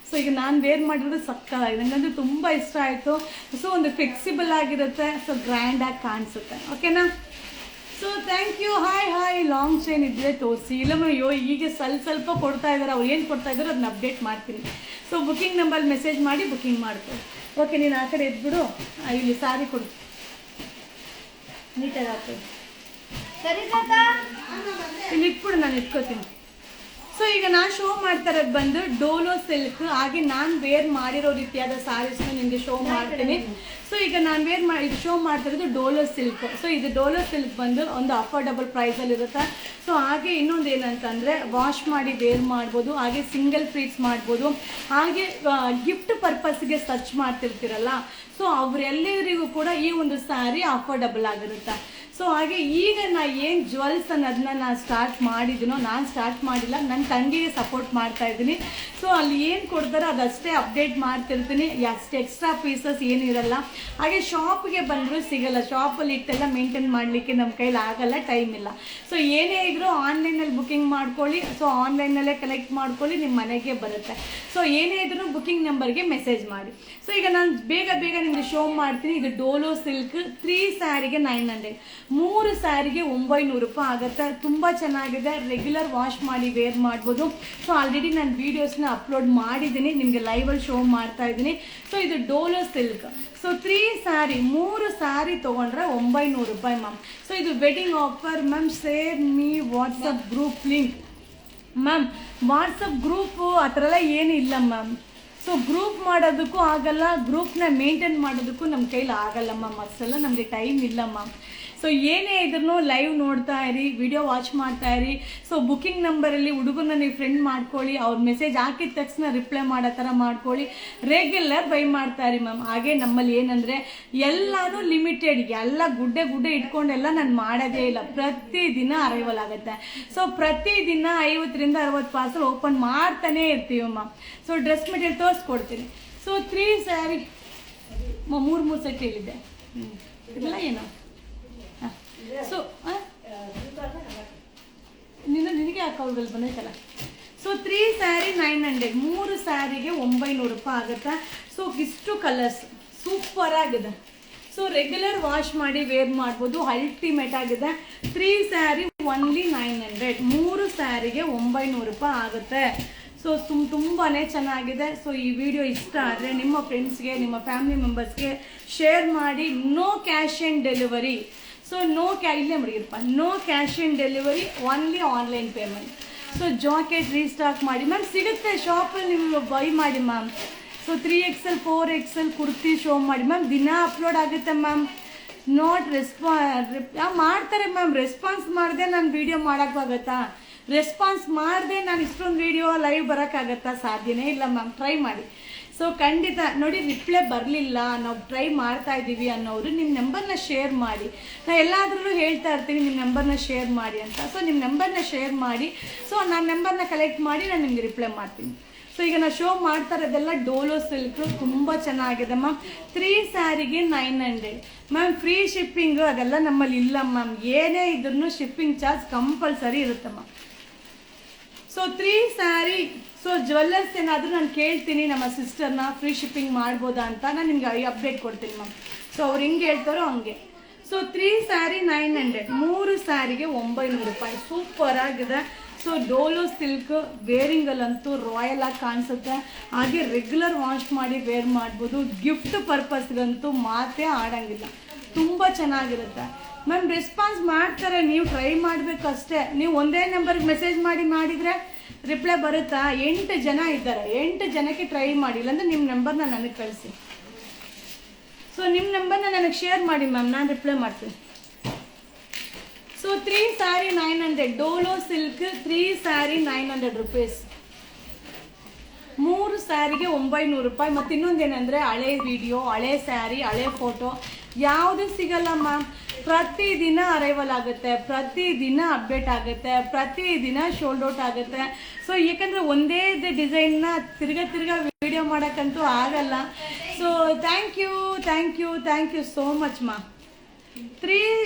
ಸೊ ಈಗ ನಾನು ವೇರ್ ಮಾಡಿರೋದು ಸಕ್ಕತ್ತಾಗಿದೆ. ನನಗಂತೂ ತುಂಬ ಇಷ್ಟ ಆಯಿತು. ಸೊ ಒಂದು ಫ್ಲೆಕ್ಸಿಬಲ್ ಆಗಿರುತ್ತೆ. ಸೊ ಗ್ರ್ಯಾಂಡಾಗಿ ಕಾಣಿಸುತ್ತೆ. ಓಕೆನಾ? So thank you. Hi. Long chain ಇದ್ದರೆ ತೋರಿಸಿ. ಇಲ್ಲ ಅಯ್ಯೋ ಈಗ ಸ್ವಲ್ಪ ಕೊಡ್ತಾ ಇದ್ದಾರೆ. ಅವ್ರು ಏನು ಕೊಡ್ತಾ ಇದ್ದಾರೆ ಅದನ್ನ ಅಪ್ಡೇಟ್ ಮಾಡ್ತೀನಿ. ಸೊ ಬುಕ್ಕಿಂಗ್ ನಂಬರ್ ಮೆಸೇಜ್ ಮಾಡಿ ಬುಕ್ಕಿಂಗ್ ಮಾಡ್ಕೊ. ಓಕೆ, ನೀನು ಆ ಕಡೆ ಎದ್ಬಿಡು. ಇಲ್ಲಿ ಸಾರಿ ಕೊಡು, ನೀಟಾಗಿ ಹಾಕ್ತೀನಿ. ಸರಿ ತಾತ. ಇಲ್ಲಿ ಇಟ್ಬಿಡು, ನಾನು ಇಟ್ಕೋತೀನಿ. ಸೊ ಈಗ ನಾನು ಶೋ ಮಾಡ್ತಾ ಇರೋದು ಬಂದು ಡೋಲೋ ಸಿಲ್ಕ್. ಹಾಗೆ ನಾನು ವೇರ್ ಮಾಡಿರೋ ರೀತಿಯಾದ ಸ್ಯಾರೀಸ್ನ ನಿಮಗೆ ಶೋ ಮಾಡ್ತೀನಿ. ಸೊ ಈಗ ನಾನು ಇದು ಶೋ ಮಾಡ್ತಿರೋದು ಡೋಲೋ ಸಿಲ್ಕ್. ಸೊ ಇದು ಡೋಲೋ ಸಿಲ್ಕ್ ಬಂದು ಒಂದು ಅಫೋರ್ಡಬಲ್ ಪ್ರೈಸಲ್ಲಿ ಇರುತ್ತೆ. ಸೊ ಹಾಗೆ ಇನ್ನೊಂದು ಏನಂತಂದರೆ ವಾಶ್ ಮಾಡಿ ವೇರ್ ಮಾಡ್ಬೋದು, ಹಾಗೆ ಸಿಂಗಲ್ ಪ್ಲೀಟ್ಸ್ ಮಾಡ್ಬೋದು, ಹಾಗೆ ಗಿಫ್ಟ್ ಪರ್ಪಸ್ಗೆ ಸರ್ಚ್ ಮಾಡ್ತಿರ್ತೀರಲ್ಲ, ಸೊ ಅವರೆಲ್ಲರಿಗೂ ಕೂಡ ಈ ಒಂದು ಸ್ಯಾರಿ ಅಫೋರ್ಡಬಲ್ ಆಗಿರುತ್ತೆ. ಸೊ ಹಾಗೆ ಈಗ ನಾ ಏನು ಜ್ಯುವೆಲ್ಸ್ ಅನ್ನೋದನ್ನ ನಾನು ಸ್ಟಾರ್ಟ್ ಮಾಡಿದ್ದೀನೋ, ನಾನು ಸ್ಟಾರ್ಟ್ ಮಾಡಿಲ್ಲ, ನನ್ನ ತಂಗಿಗೆ ಸಪೋರ್ಟ್ ಮಾಡ್ತಾ ಇದ್ದೀನಿ. ಸೊ ಅಲ್ಲಿ ಏನು ಕೊಡ್ತಾರೋ ಅದಷ್ಟೇ ಅಪ್ಡೇಟ್ ಮಾಡ್ತಿರ್ತೀನಿ, ಅಷ್ಟು ಎಕ್ಸ್ಟ್ರಾ ಪೀಸಸ್ ಏನಿರಲ್ಲ. ಹಾಗೆ ಶಾಪ್ಗೆ ಬಂದರೂ ಸಿಗಲ್ಲ, ಶಾಪಲ್ಲಿ ಇಟ್ಟೆಲ್ಲ ಮೇಂಟೈನ್ ಮಾಡಲಿಕ್ಕೆ ನಮ್ಮ ಕೈಲಿ ಆಗಲ್ಲ, ಟೈಮ್ ಇಲ್ಲ. ಸೊ ಏನೇ ಇದ್ರೂ ಆನ್ಲೈನಲ್ಲಿ ಬುಕ್ಕಿಂಗ್ ಮಾಡ್ಕೊಳ್ಳಿ, ಸೊ ಆನ್ಲೈನಲ್ಲೇ ಕಲೆಕ್ಟ್ ಮಾಡ್ಕೊಳ್ಳಿ, ನಿಮ್ಮ ಮನೆಗೆ ಬರುತ್ತೆ. ಸೊ ಏನೇ ಇದ್ರೂ ಬುಕ್ಕಿಂಗ್ ನಂಬರ್ಗೆ ಮೆಸೇಜ್ ಮಾಡಿ. ಸೊ ಈಗ ನಾನು ಬೇಗ ನಿಮಗೆ ಶೋ ಮಾಡ್ತೀನಿ. ಇದು ಡೋಲೋ ಸಿಲ್ಕ್ 3 ಸ್ಯಾರಿಗೆ 900, 3 ಸ್ಯಾರಿಗೆ 900 ರೂಪಾಯಿ ಆಗುತ್ತೆ. ತುಂಬ ಚೆನ್ನಾಗಿದೆ, ರೆಗ್ಯುಲರ್ ವಾಶ್ ಮಾಡಿ ವೇರ್ ಮಾಡ್ಬೋದು. ಸೊ ಆಲ್ರೆಡಿ ನಾನು ವೀಡಿಯೋಸ್ನ ಅಪ್ಲೋಡ್ ಮಾಡಿದ್ದೀನಿ, ನಿಮಗೆ ಲೈವಲ್ಲಿ ಶೋ ಮಾಡ್ತಾ ಇದ್ದೀನಿ. ಸೊ ಇದು ಡೋಲೋ ಸಿಲ್ಕ್. ಸೊ 3 ಸ್ಯಾರಿ, 3 ಸ್ಯಾರಿ ತೊಗೊಂಡ್ರೆ 900 ರೂಪಾಯಿ ಮ್ಯಾಮ್. ಸೊ ಇದು wedding offer ma'am. Share me WhatsApp group link ma'am. WhatsApp group ಆ ಥರ ಎಲ್ಲ ಏನೂ ಇಲ್ಲ ಮ್ಯಾಮ್. ಸೊ ಗ್ರೂಪ್ ಮಾಡೋದಕ್ಕೂ ಆಗಲ್ಲ, ಗ್ರೂಪ್ನ ಮೇಂಟೈನ್ ಮಾಡೋದಕ್ಕೂ ನಮ್ಮ ಕೈಲಿ ಆಗಲ್ಲ ಮ್ಯಾಮ್, ಅಷ್ಟೆಲ್ಲ ನಮಗೆ ಟೈಮ್ ಇಲ್ಲ ಮ್ಯಾಮ್. ಸೊ ಏನೇ ಇದ್ರೂ ಲೈವ್ ನೋಡ್ತಾ ಇರಿ, ವಿಡಿಯೋ ವಾಚ್ ಮಾಡ್ತಾ ಇರಿ. ಸೊ ಬುಕ್ಕಿಂಗ್ ನಂಬರಲ್ಲಿ ಹುಡುಗರನ್ನ ನೀವು ಫ್ರೆಂಡ್ ಮಾಡ್ಕೊಳ್ಳಿ, ಅವ್ರ ಮೆಸೇಜ್ ಹಾಕಿದ ತಕ್ಷಣ ರಿಪ್ಲೈ ಮಾಡೋ ಥರ ಮಾಡ್ಕೊಳ್ಳಿ, ರೆಗ್ಯುಲರ್ ಬೈ ಮಾಡ್ತಾ ಇರಿ ಮ್ಯಾಮ್. ಹಾಗೆ ನಮ್ಮಲ್ಲಿ ಏನಂದರೆ ಎಲ್ಲನೂ ಲಿಮಿಟೆಡ್, ಎಲ್ಲ ಗುಡ್ಡೆ ಇಟ್ಕೊಂಡೆಲ್ಲ ನಾನು ಮಾಡೋದೇ ಇಲ್ಲ, ಪ್ರತಿದಿನ ಅರೈವಲ್ ಆಗುತ್ತೆ. ಸೊ ಪ್ರತಿದಿನ 50ರಿಂದ 60 ಪಾರ್ಸಲ್ ಓಪನ್ ಮಾಡ್ತಾನೇ ಇರ್ತೀವಿ ಮ್ಯಾಮ್. ಸೊ ಡ್ರೆಸ್ ಮೆಟೀರಿಯಲ್ ತೋರಿಸ್ಕೊಡ್ತೀನಿ. ಸೊ 3 ಸ್ಯಾರಿ 3 ಸೆಟ್ ಹೇಳಿದ್ದೆ, ಇದೆಲ್ಲ ಏನು. ಸೊ ನಿನಗೆ ಅಕೌಂಟಲ್ಲಿ ಬಂದೈತಲ್ಲ. ಸೊ 3 ಸ್ಯಾರಿ 900, 3 ಸ್ಯಾರಿಗೆ 900 ರೂಪಾಯಿ ಆಗುತ್ತೆ. ಸೊ ಇಷ್ಟು ಕಲರ್ಸ್ ಸೂಪರ್ ಆಗಿದೆ. ಸೊ ರೆಗ್ಯುಲರ್ ವಾಶ್ ಮಾಡಿ ವೇರ್ ಮಾಡ್ಬೋದು, ಅಲ್ಟಿಮೇಟ್ ಆಗಿದೆ. 3 ಸ್ಯಾರಿ ಓನ್ಲಿ 900, 3 ಸ್ಯಾರಿಗೆ 900 ರೂಪಾಯಿ ಆಗುತ್ತೆ. ಸೊ ತುಂಬಾ ಚೆನ್ನಾಗಿದೆ. ಸೊ ಈ ವಿಡಿಯೋ ಇಷ್ಟ ಆದರೆ ನಿಮ್ಮ ಫ್ರೆಂಡ್ಸ್ಗೆ, ನಿಮ್ಮ ಫ್ಯಾಮಿಲಿ ಮೆಂಬರ್ಸ್ಗೆ ಶೇರ್ ಮಾಡಿ. No cash on delivery. So ಇಲ್ಲೇ ಮಡಗಿರಪ್ಪ, no cash on delivery, only online payment. So jacket restock ಮಾಡಿ ಮ್ಯಾಮ್, ಸಿಗುತ್ತೆ ಶಾಪಲ್ಲಿ, ನೀವು ಬೈ ಮಾಡಿ ma'am. So 3XL 4XL kurti show ಮಾಡಿ ಮ್ಯಾಮ್, ದಿನ ಅಪ್ಲೋಡ್ ಆಗುತ್ತೆ ಮ್ಯಾಮ್. ನಾಟ್ ಮಾಡ್ತಾರೆ ಮ್ಯಾಮ್. ರೆಸ್ಪಾನ್ಸ್ ಮಾಡಿದೆ ನಾನು ವಿಡಿಯೋ ಮಾಡೋಕ್ಕಾಗತ್ತಾ? ರೆಸ್ಪಾನ್ಸ್ ಮಾಡಿದೆ ನಾನು ಇಷ್ಟೊಂದು ವಿಡಿಯೋ ಲೈವ್ ಬರೋಕ್ಕಾಗತ್ತಾ? ಸಾಧ್ಯನೇ ಇಲ್ಲ ಮ್ಯಾಮ್. ಟ್ರೈ ಮಾಡಿ. ಸೊ ಖಂಡಿತ ನೋಡಿ, ರಿಪ್ಲೈ ಬರಲಿಲ್ಲ, ನಾವು ಟ್ರೈ ಮಾಡ್ತಾ ಇದ್ದೀವಿ ಅನ್ನೋರು ನಿಮ್ಮ ನಂಬರ್ನ ಶೇರ್ ಮಾಡಿ. ನಾನು ಎಲ್ಲಾದ್ರೂ ಹೇಳ್ತಾ ಇರ್ತೀನಿ ನಿಮ್ಮ ನಂಬರ್ನ ಶೇರ್ ಮಾಡಿ ಅಂತ. ಸೊ ನಿಮ್ಮ ನಂಬರ್ನ ಶೇರ್ ಮಾಡಿ. ಸೊ ನಾನು ನಂಬರ್ನ ಕಲೆಕ್ಟ್ ಮಾಡಿ ನಾನು ನಿಮಗೆ ರಿಪ್ಲೈ ಮಾಡ್ತೀನಿ. ಸೊ ಈಗ ನಾನು ಶೋ ಮಾಡ್ತಾ ಇರೋದೆಲ್ಲ ಡೋಲೋ ಸಿಲ್ಕ್, ತುಂಬ ಚೆನ್ನಾಗಿದೆ ಮ್ಯಾಮ್. 3 ಸ್ಯಾರಿಗೆ 900 ಮ್ಯಾಮ್. ಫ್ರೀ ಶಿಪ್ಪಿಂಗು ಅದೆಲ್ಲ ನಮ್ಮಲ್ಲಿ ಇಲ್ಲ ಮ್ಯಾಮ್. ಏನೇ ಇದ್ರೂ ಶಿಪ್ಪಿಂಗ್ ಚಾರ್ಜ್ ಕಂಪಲ್ಸರಿ ಇರುತ್ತೆ ma'am. So 3 sari. So jewellers ಏನಾದರೂ ನಾನು ಕೇಳ್ತೀನಿ ನಮ್ಮ ಸಿಸ್ಟರ್ನ, ಫ್ರೀ ಶಿಪ್ಪಿಂಗ್ ಮಾಡ್ಬೋದಾ ಅಂತ ನಾನು ನಿಮ್ಗೆ ಅಪ್ಡೇಟ್ ಕೊಡ್ತೀನಿ ಮ್ಯಾಮ್. ಸೊ ಅವ್ರು ಹೆಂಗೆ ಹೇಳ್ತಾರೋ ಹಂಗೆ. ಸೊ 3 ಸ್ಯಾರಿ 900, 3 ಸ್ಯಾರಿಗೆ 900 ರೂಪಾಯಿ. ಸೂಪರ್ ಆಗಿದೆ. ಸೊ ಡೋಲೋ ಸಿಲ್ಕ್ ವೇರಿಂಗಲ್ಲಂತೂ ರಾಯಲ್ ಆಗಿ ಕಾಣಿಸುತ್ತೆ. ಹಾಗೆ ರೆಗ್ಯುಲರ್ ವಾಶ್ ಮಾಡಿ ವೇರ್ ಮಾಡ್ಬೋದು. ಗಿಫ್ಟ್ ಪರ್ಪಸ್ಗಂತೂ ಮಾತೇ ಆಡೋಂಗಿಲ್ಲ, ತುಂಬ ಚೆನ್ನಾಗಿರುತ್ತೆ ಮ್ಯಾಮ್. ರೆಸ್ಪಾನ್ಸ್ ಮಾಡ್ತಾರೆ, ನೀವು ಟ್ರೈ ಮಾಡಬೇಕು ಅಷ್ಟೇ. ನೀವು ಒಂದೇ ನಂಬರ್ಗೆ ಮೆಸೇಜ್ ಮಾಡಿದರೆ ರಿಪ್ಲೈ ಬರುತ್ತಾ? 8 ಜನ ಇದ್ದಾರೆ, 8 ಜನಕ್ಕೆ ಟ್ರೈ ಮಾಡಿ. ಇಲ್ಲಾಂದರೆ ನಿಮ್ಮ ನಂಬರ್ನ ನನಗೆ ಕಳಿಸಿ. ಸೊ ನಿಮ್ಮ ನಂಬರ್ನ ನನಗೆ ಶೇರ್ ಮಾಡಿ ಮ್ಯಾಮ್, ನಾನು ರಿಪ್ಲೈ ಮಾಡ್ತೀನಿ. So 3 sari 900, dola silk 3 sari 900 rupees. 3 ಸ್ಯಾರಿಗೆ 900 ರೂಪಾಯಿ. ಮತ್ತು ಇನ್ನೊಂದೇನೆಂದರೆ ಹಳೆ ವಿಡಿಯೋ, ಹಳೆ ಸ್ಯಾರಿ, ಹಳೆ ಫೋಟೋ ಯಾವುದೂ ಸಿಗಲ್ಲ ಮ್ಯಾಮ್. ಪ್ರತಿದಿನ ಅರೈವಲ್ ಆಗುತ್ತೆ, ಪ್ರತಿದಿನ ಅಪ್ಡೇಟ್ ಆಗುತ್ತೆ, ಪ್ರತಿದಿನ ಶೋಲ್ಡ್ ಔಟ್ ಆಗುತ್ತೆ. ಸೊ ಯಾಕಂದರೆ ಒಂದೇ ಡಿಸೈನ್ನ ತಿರ್ಗಾ ವಿಡಿಯೋ ಮಾಡೋಕ್ಕಂತೂ ಆಗಲ್ಲ. So thank you so much ma'am. 3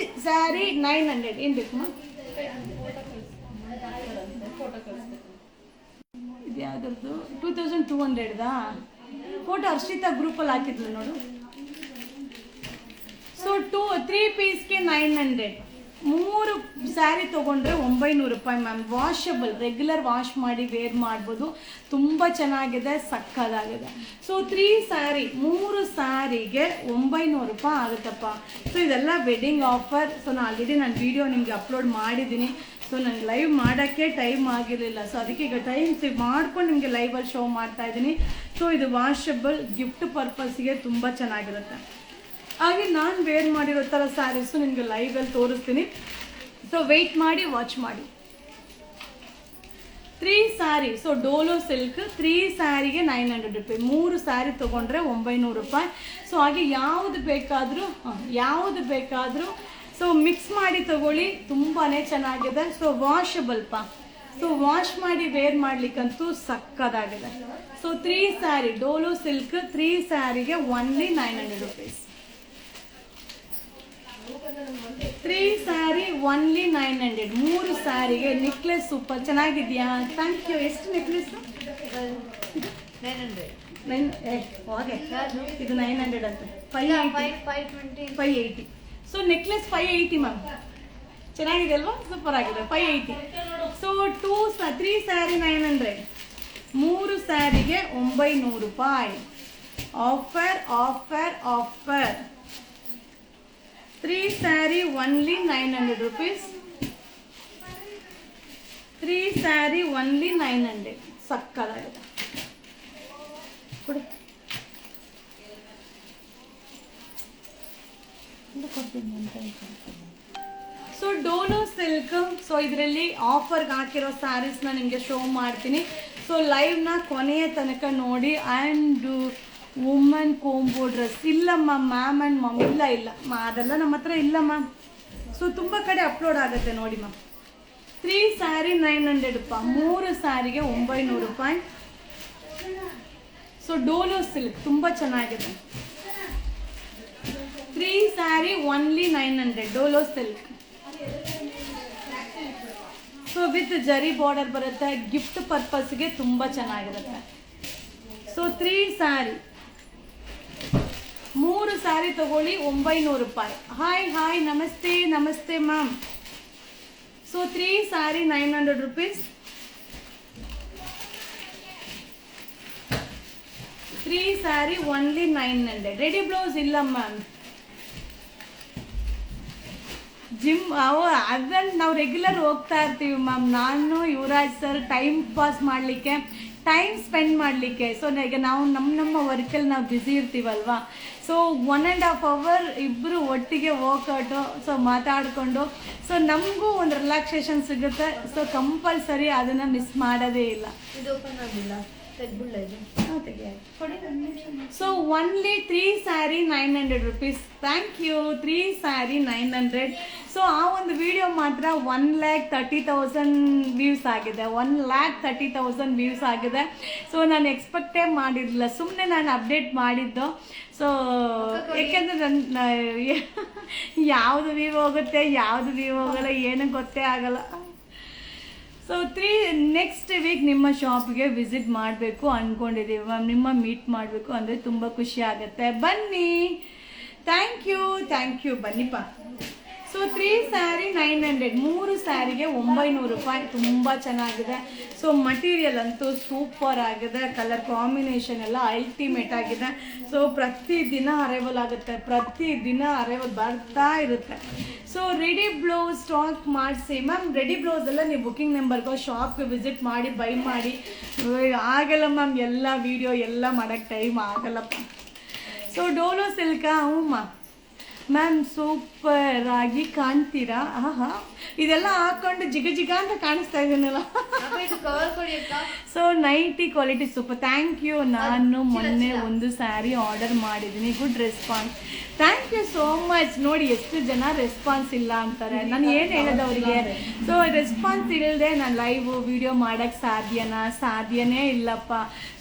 sari 900 ಏನು ಬೇಕು ಮ್ಯಾಮ್? ಇದು ಯಾವುದ್ರದ್ದು? 2200 ಫೋಟೋ ಹರ್ಷಿತಾ ಗ್ರೂಪಲ್ಲಿ ಹಾಕಿದ್ಲು ನೋಡು. ಸೊ 3 ಪೀಸ್ಗೆ 900, 3 ಸ್ಯಾರಿ ತೊಗೊಂಡ್ರೆ 900 ರೂಪಾಯಿ ಮ್ಯಾಮ್. ವಾಷಬಲ್, ರೆಗ್ಯುಲರ್ ವಾಶ್ ಮಾಡಿ ವೇರ್ ಮಾಡ್ಬೋದು. ತುಂಬ ಚೆನ್ನಾಗಿದೆ, ಸಕ್ಕದಾಗಿದೆ. ಸೊ 3 ಸ್ಯಾರಿ, 3 ಸ್ಯಾರಿಗೆ 900 ರೂಪಾಯಿ ಆಗುತ್ತಪ್ಪ. ಸೊ ಇದೆಲ್ಲ ವೆಡ್ಡಿಂಗ್ ಆಫರ್. ಸೊ ನಾನು ವಿಡಿಯೋ ನಿಮಗೆ ಅಪ್ಲೋಡ್ ಮಾಡಿದ್ದೀನಿ. ಸೊ ನನಗೆ ಲೈವ್ ಮಾಡೋಕ್ಕೆ ಟೈಮ್ ಆಗಿರಲಿಲ್ಲ. ಸೊ ಅದಕ್ಕೆ ಈಗ ಟೈಮ್ ಸೇವ್ ಮಾಡ್ಕೊಂಡು ನಿಮಗೆ ಲೈವಲ್ಲಿ ಶೋ ಮಾಡ್ತಾ ಇದ್ದೀನಿ. ಸೊ ಇದು ವಾಷಬಲ್, ಗಿಫ್ಟ್ ಪರ್ಪಸ್ಗೆ ತುಂಬ ಚೆನ್ನಾಗಿರುತ್ತೆ. ಹಾಗೆ ನಾನು ವೇರ್ ಮಾಡಿರೋ ಥರ ಸ್ಯಾರೀಸು ನಿಮಗೆ ಲೈವಲ್ಲಿ ತೋರಿಸ್ತೀನಿ. ಸೊ ವೆಯ್ಟ್ ಮಾಡಿ, ವಾಚ್ ಮಾಡಿ. 3 ಸ್ಯಾರಿ. ಸೊ ಡೋಲೋ ಸಿಲ್ಕ್ 3 ಸ್ಯಾರಿಗೆ 900 ರೂಪಾಯಿ. 3 ಸ್ಯಾರಿ ತೊಗೊಂಡ್ರೆ 900 ರೂಪಾಯಿ. ಸೊ ಹಾಗೆ ಯಾವುದು ಬೇಕಾದರೂ ಸೊ ಮಿಕ್ಸ್ ಮಾಡಿ ತಗೊಳ್ಳಿ, ತುಂಬಾ ಚೆನ್ನಾಗಿದೆ. ಸೊ ವಾಷಬಲ್ಪ, ಸೊ ವಾಶ್ ಮಾಡಿ ವೇರ್ ಮಾಡ್ಲಿಕ್ಕಂತೂ ಸಕ್ಕದಾಗಿದೆ. ಸೊ 3 ಸ್ಯಾರಿ ಡೋಲೋ ಸಿಲ್ಕ್ 3 ಸ್ಯಾರಿಗೆ ಓನ್ಲಿ 900 ರುಪೀಸ್. 3 saree only 900. 3 ಸ್ಯಾರಿಗೆ ನೆಕ್ಲೆಸ್ ಸೂಪರ್ ಚೆನ್ನಾಗಿದ್ಯಾ? Thank you. ಎಷ್ಟು ನೆಕ್ಲೆಸ್? 900. ಇದು 900 ಅಂತ. 580. ಸೊ ನೆಕ್ಲೆಸ್ 580 ಮ್ಯಾಮ್, ಚೆನ್ನಾಗಿದೆ ಅಲ್ವಾ? ಸೂಪರ್ ಆಗಿದೆ. 580. ಸೊ 3 ಸ್ಯಾರಿ 900, 3 ಸ್ಯಾರಿಗೆ 900 ರೂಪಾಯಿ. Offer offer offer. 3 saree only 900 rupees. 3 saree only 900. ಸಕ್ಕದಾಗಿದೆ. ಕೊಡಿ ಸೊ ಡೋಲೋ ಸಿಲ್ಕ್. ಸೊ ಇದರಲ್ಲಿ ಆಫರ್ಗೆ ಹಾಕಿರೋ ಸ್ಯಾರೀಸ್ನ ನಿಮಗೆ ಶೋ ಮಾಡ್ತೀನಿ. ಸೊ ಲೈವ್ನ ಕೊನೆಯ ತನಕ ನೋಡಿ. ಆ್ಯಂಡ್ ವುಮನ್ ಕೋಂಬೋ ಡ್ರೆಸ್ ಇಲ್ಲಮ್ಮ ಮ್ಯಾಮ್ ಆ್ಯಂಡ್ ಮಮ್, ಇಲ್ಲ ಅದೆಲ್ಲ ನಮ್ಮ ಹತ್ರ ಇಲ್ಲ ಮ್ಯಾಮ್. ಸೊ ತುಂಬ ಕಡೆ ಅಪ್ಲೋಡ್ ಆಗುತ್ತೆ ನೋಡಿ ಮ್ಯಾಮ್. 3 ಸ್ಯಾರಿ 900 ರೂಪಾಯಿ, 3 ಸ್ಯಾರಿಗೆ 900 ರೂಪಾಯಿ. ಸೊ ಡೋಲೋ ಸಿಲ್ಕ್ ತುಂಬ ಚೆನ್ನಾಗಿದೆ. 3 saree only 900 dola silk. So with ಜರಿ ಬಾರ್ಡರ್ ಬರುತ್ತೆ, ಗಿಫ್ಟ್ ಪರ್ಪಸ್ಗೆ ತುಂಬ ಚೆನ್ನಾಗಿರುತ್ತೆ. ಸೊ 3 ಸ್ಯಾರಿ, 3 ಸ್ಯಾರಿ ತಗೊಳ್ಳಿ 900 ರೂಪಾಯಿ. ಹಾಯ್ ನಮಸ್ತೆ ನಮಸ್ತೆ ma'am. So 3 sari 900 rupees. 3 saree only 900. Ready blouse ಇಲ್ಲ ಮ್ಯಾಮ್. ಜಿಮ್ ಅದನ್ನು ನಾವು ರೆಗ್ಯುಲರ್ ಹೋಗ್ತಾ ಇರ್ತೀವಿ ಮ್ಯಾಮ್. ನಾನು ಯುವರಾಜ್ ಸರ್ ಟೈಮ್ ಪಾಸ್ ಮಾಡಲಿಕ್ಕೆ, ಟೈಮ್ ಸ್ಪೆಂಡ್ ಮಾಡಲಿಕ್ಕೆ. ಸೊ ಈಗ ನಾವು ನಮ್ಮ ವರ್ಕಲ್ಲಿ ನಾವು ಬ್ಯುಸಿ ಇರ್ತೀವಲ್ವಾ. ಸೊ 1.5 ಅವರ್ ಇಬ್ಬರು ಒಟ್ಟಿಗೆ ವರ್ಕೌಟು, ಸೊ ಮಾತಾಡಿಕೊಂಡು, ಸೊ ನಮಗೂ ಒಂದು ರಿಲ್ಯಾಕ್ಸೇಷನ್ ಸಿಗುತ್ತೆ. ಸೊ ಕಂಪಲ್ಸರಿ ಅದನ್ನು ಮಿಸ್ ಮಾಡೋದೇ ಇಲ್ಲ. ಇದು ಓಪನ್ ಆಗಿಲ್ಲ, ತೆಗ್ಬಿಡ್ಲ ಇದು. So only 3 sari 900 rupees. Thank you. 3 sari 900. So ಆ ಒಂದು ವಿಡಿಯೋ ಮಾತ್ರ 1,30,000 ವ್ಯೂಸ್ ಆಗಿದೆ. 1,30,000 ವ್ಯೂಸ್ ಆಗಿದೆ. ಸೊ ನಾನು ಎಕ್ಸ್ಪೆಕ್ಟೇ ಮಾಡಿರಲಿಲ್ಲ, ಸುಮ್ಮನೆ ನಾನು ಅಪ್ಡೇಟ್ ಮಾಡಿದ್ದು. ಸೊ ಯಾಕೆಂದರೆ ನನ್ನ ಯಾವುದು ವ್ಯೂ ಹೋಗುತ್ತೆ ಯಾವುದು ವ್ಯೂ ಹೋಗಲ್ಲ ಏನು ಗೊತ್ತೇ ಆಗಲ್ಲ. ಸೊ ನೆಕ್ಸ್ಟ್ ವೀಕ್ ನಿಮ್ಮ ಶಾಪ್ಗೆ ವಿಸಿಟ್ ಮಾಡಬೇಕು ಅಂದ್ಕೊಂಡಿದ್ದೀವಿ ಮ್ಯಾಮ್. ನಿಮ್ಮ ಮೀಟ್ ಮಾಡಬೇಕು ಅಂದರೆ ತುಂಬ ಖುಷಿ ಆಗುತ್ತೆ. ಬನ್ನಿ. ಥ್ಯಾಂಕ್ ಯು ಬನ್ನಿಪ್ಪ. ಸೊ 3 ಸ್ಯಾರಿ 900, 3 ಸ್ಯಾರಿಗೆ 900 ರೂಪಾಯಿ. ತುಂಬ ಚೆನ್ನಾಗಿದೆ. ಸೊ ಮಟೀರಿಯಲ್ ಅಂತೂ ಸೂಪರ್ ಆಗಿದೆ. ಕಲರ್ ಕಾಂಬಿನೇಷನ್ ಎಲ್ಲ ಅಲ್ಟಿಮೇಟ್ ಆಗಿದೆ. ಸೊ ಪ್ರತಿದಿನ ಅರೈವಲ್ ಆಗುತ್ತೆ, ಪ್ರತಿದಿನ ಅರೈವಲ್ ಬರ್ತಾ ಇರುತ್ತೆ. ಸೊ ರೆಡಿ ಬ್ಲೌಸ್ ಸ್ಟಾಕ್ ಮಾಡಿಸಿ ಮ್ಯಾಮ್. ರೆಡಿ ಬ್ಲೌಸ್ ಎಲ್ಲ ನೀವು ಬುಕ್ಕಿಂಗ್ ನಂಬರ್ಗೋ ಶಾಪ್ಗೆ ವಿಸಿಟ್ ಮಾಡಿ ಬೈ ಮಾಡಿ. ಆಗಲ್ಲ ಮ್ಯಾಮ್, ಎಲ್ಲ ವೀಡಿಯೋ ಎಲ್ಲ ಮಾಡೋಕ್ಕೆ ಟೈಮ್ ಆಗಲ್ಲಪ್ಪ. ಸೊ ಡೋಲೋ ಸಿಲ್ಕಾ? ಹ್ಞೂ ಮ್ಯಾಮ್ ಸೂಪರ್ ಆಗಿ ಕಾಣ್ತೀರಾ. ಇದೆಲ್ಲ ಹಾಕೊಂಡು ಜಿಗ ಅಂತ ಕಾಣಿಸ್ತಾ ಇದ್ದೀನಲ್ಲ. So nighty quality super. Thank you. ನಾನು ಮೊನ್ನೆ ಒಂದು ಸ್ಯಾರಿ ಆರ್ಡರ್ ಮಾಡಿದ್ದೀನಿ, good response. Thank you so much. ನೋಡಿ ಎಷ್ಟು ಜನ ರೆಸ್ಪಾನ್ಸ್ ಇಲ್ಲ ಅಂತಾರೆ. ನಾನು ಏನು ಹೇಳೋದು ಅವರಿಗೆ? ಸೊ ರೆಸ್ಪಾನ್ಸ್ ಇಲ್ಲದೆ ನಾನು ಲೈವ್ ವಿಡಿಯೋ ಮಾಡೋಕ್ಕೆ ಸಾಧ್ಯನೇ ಇಲ್ಲಪ್ಪ.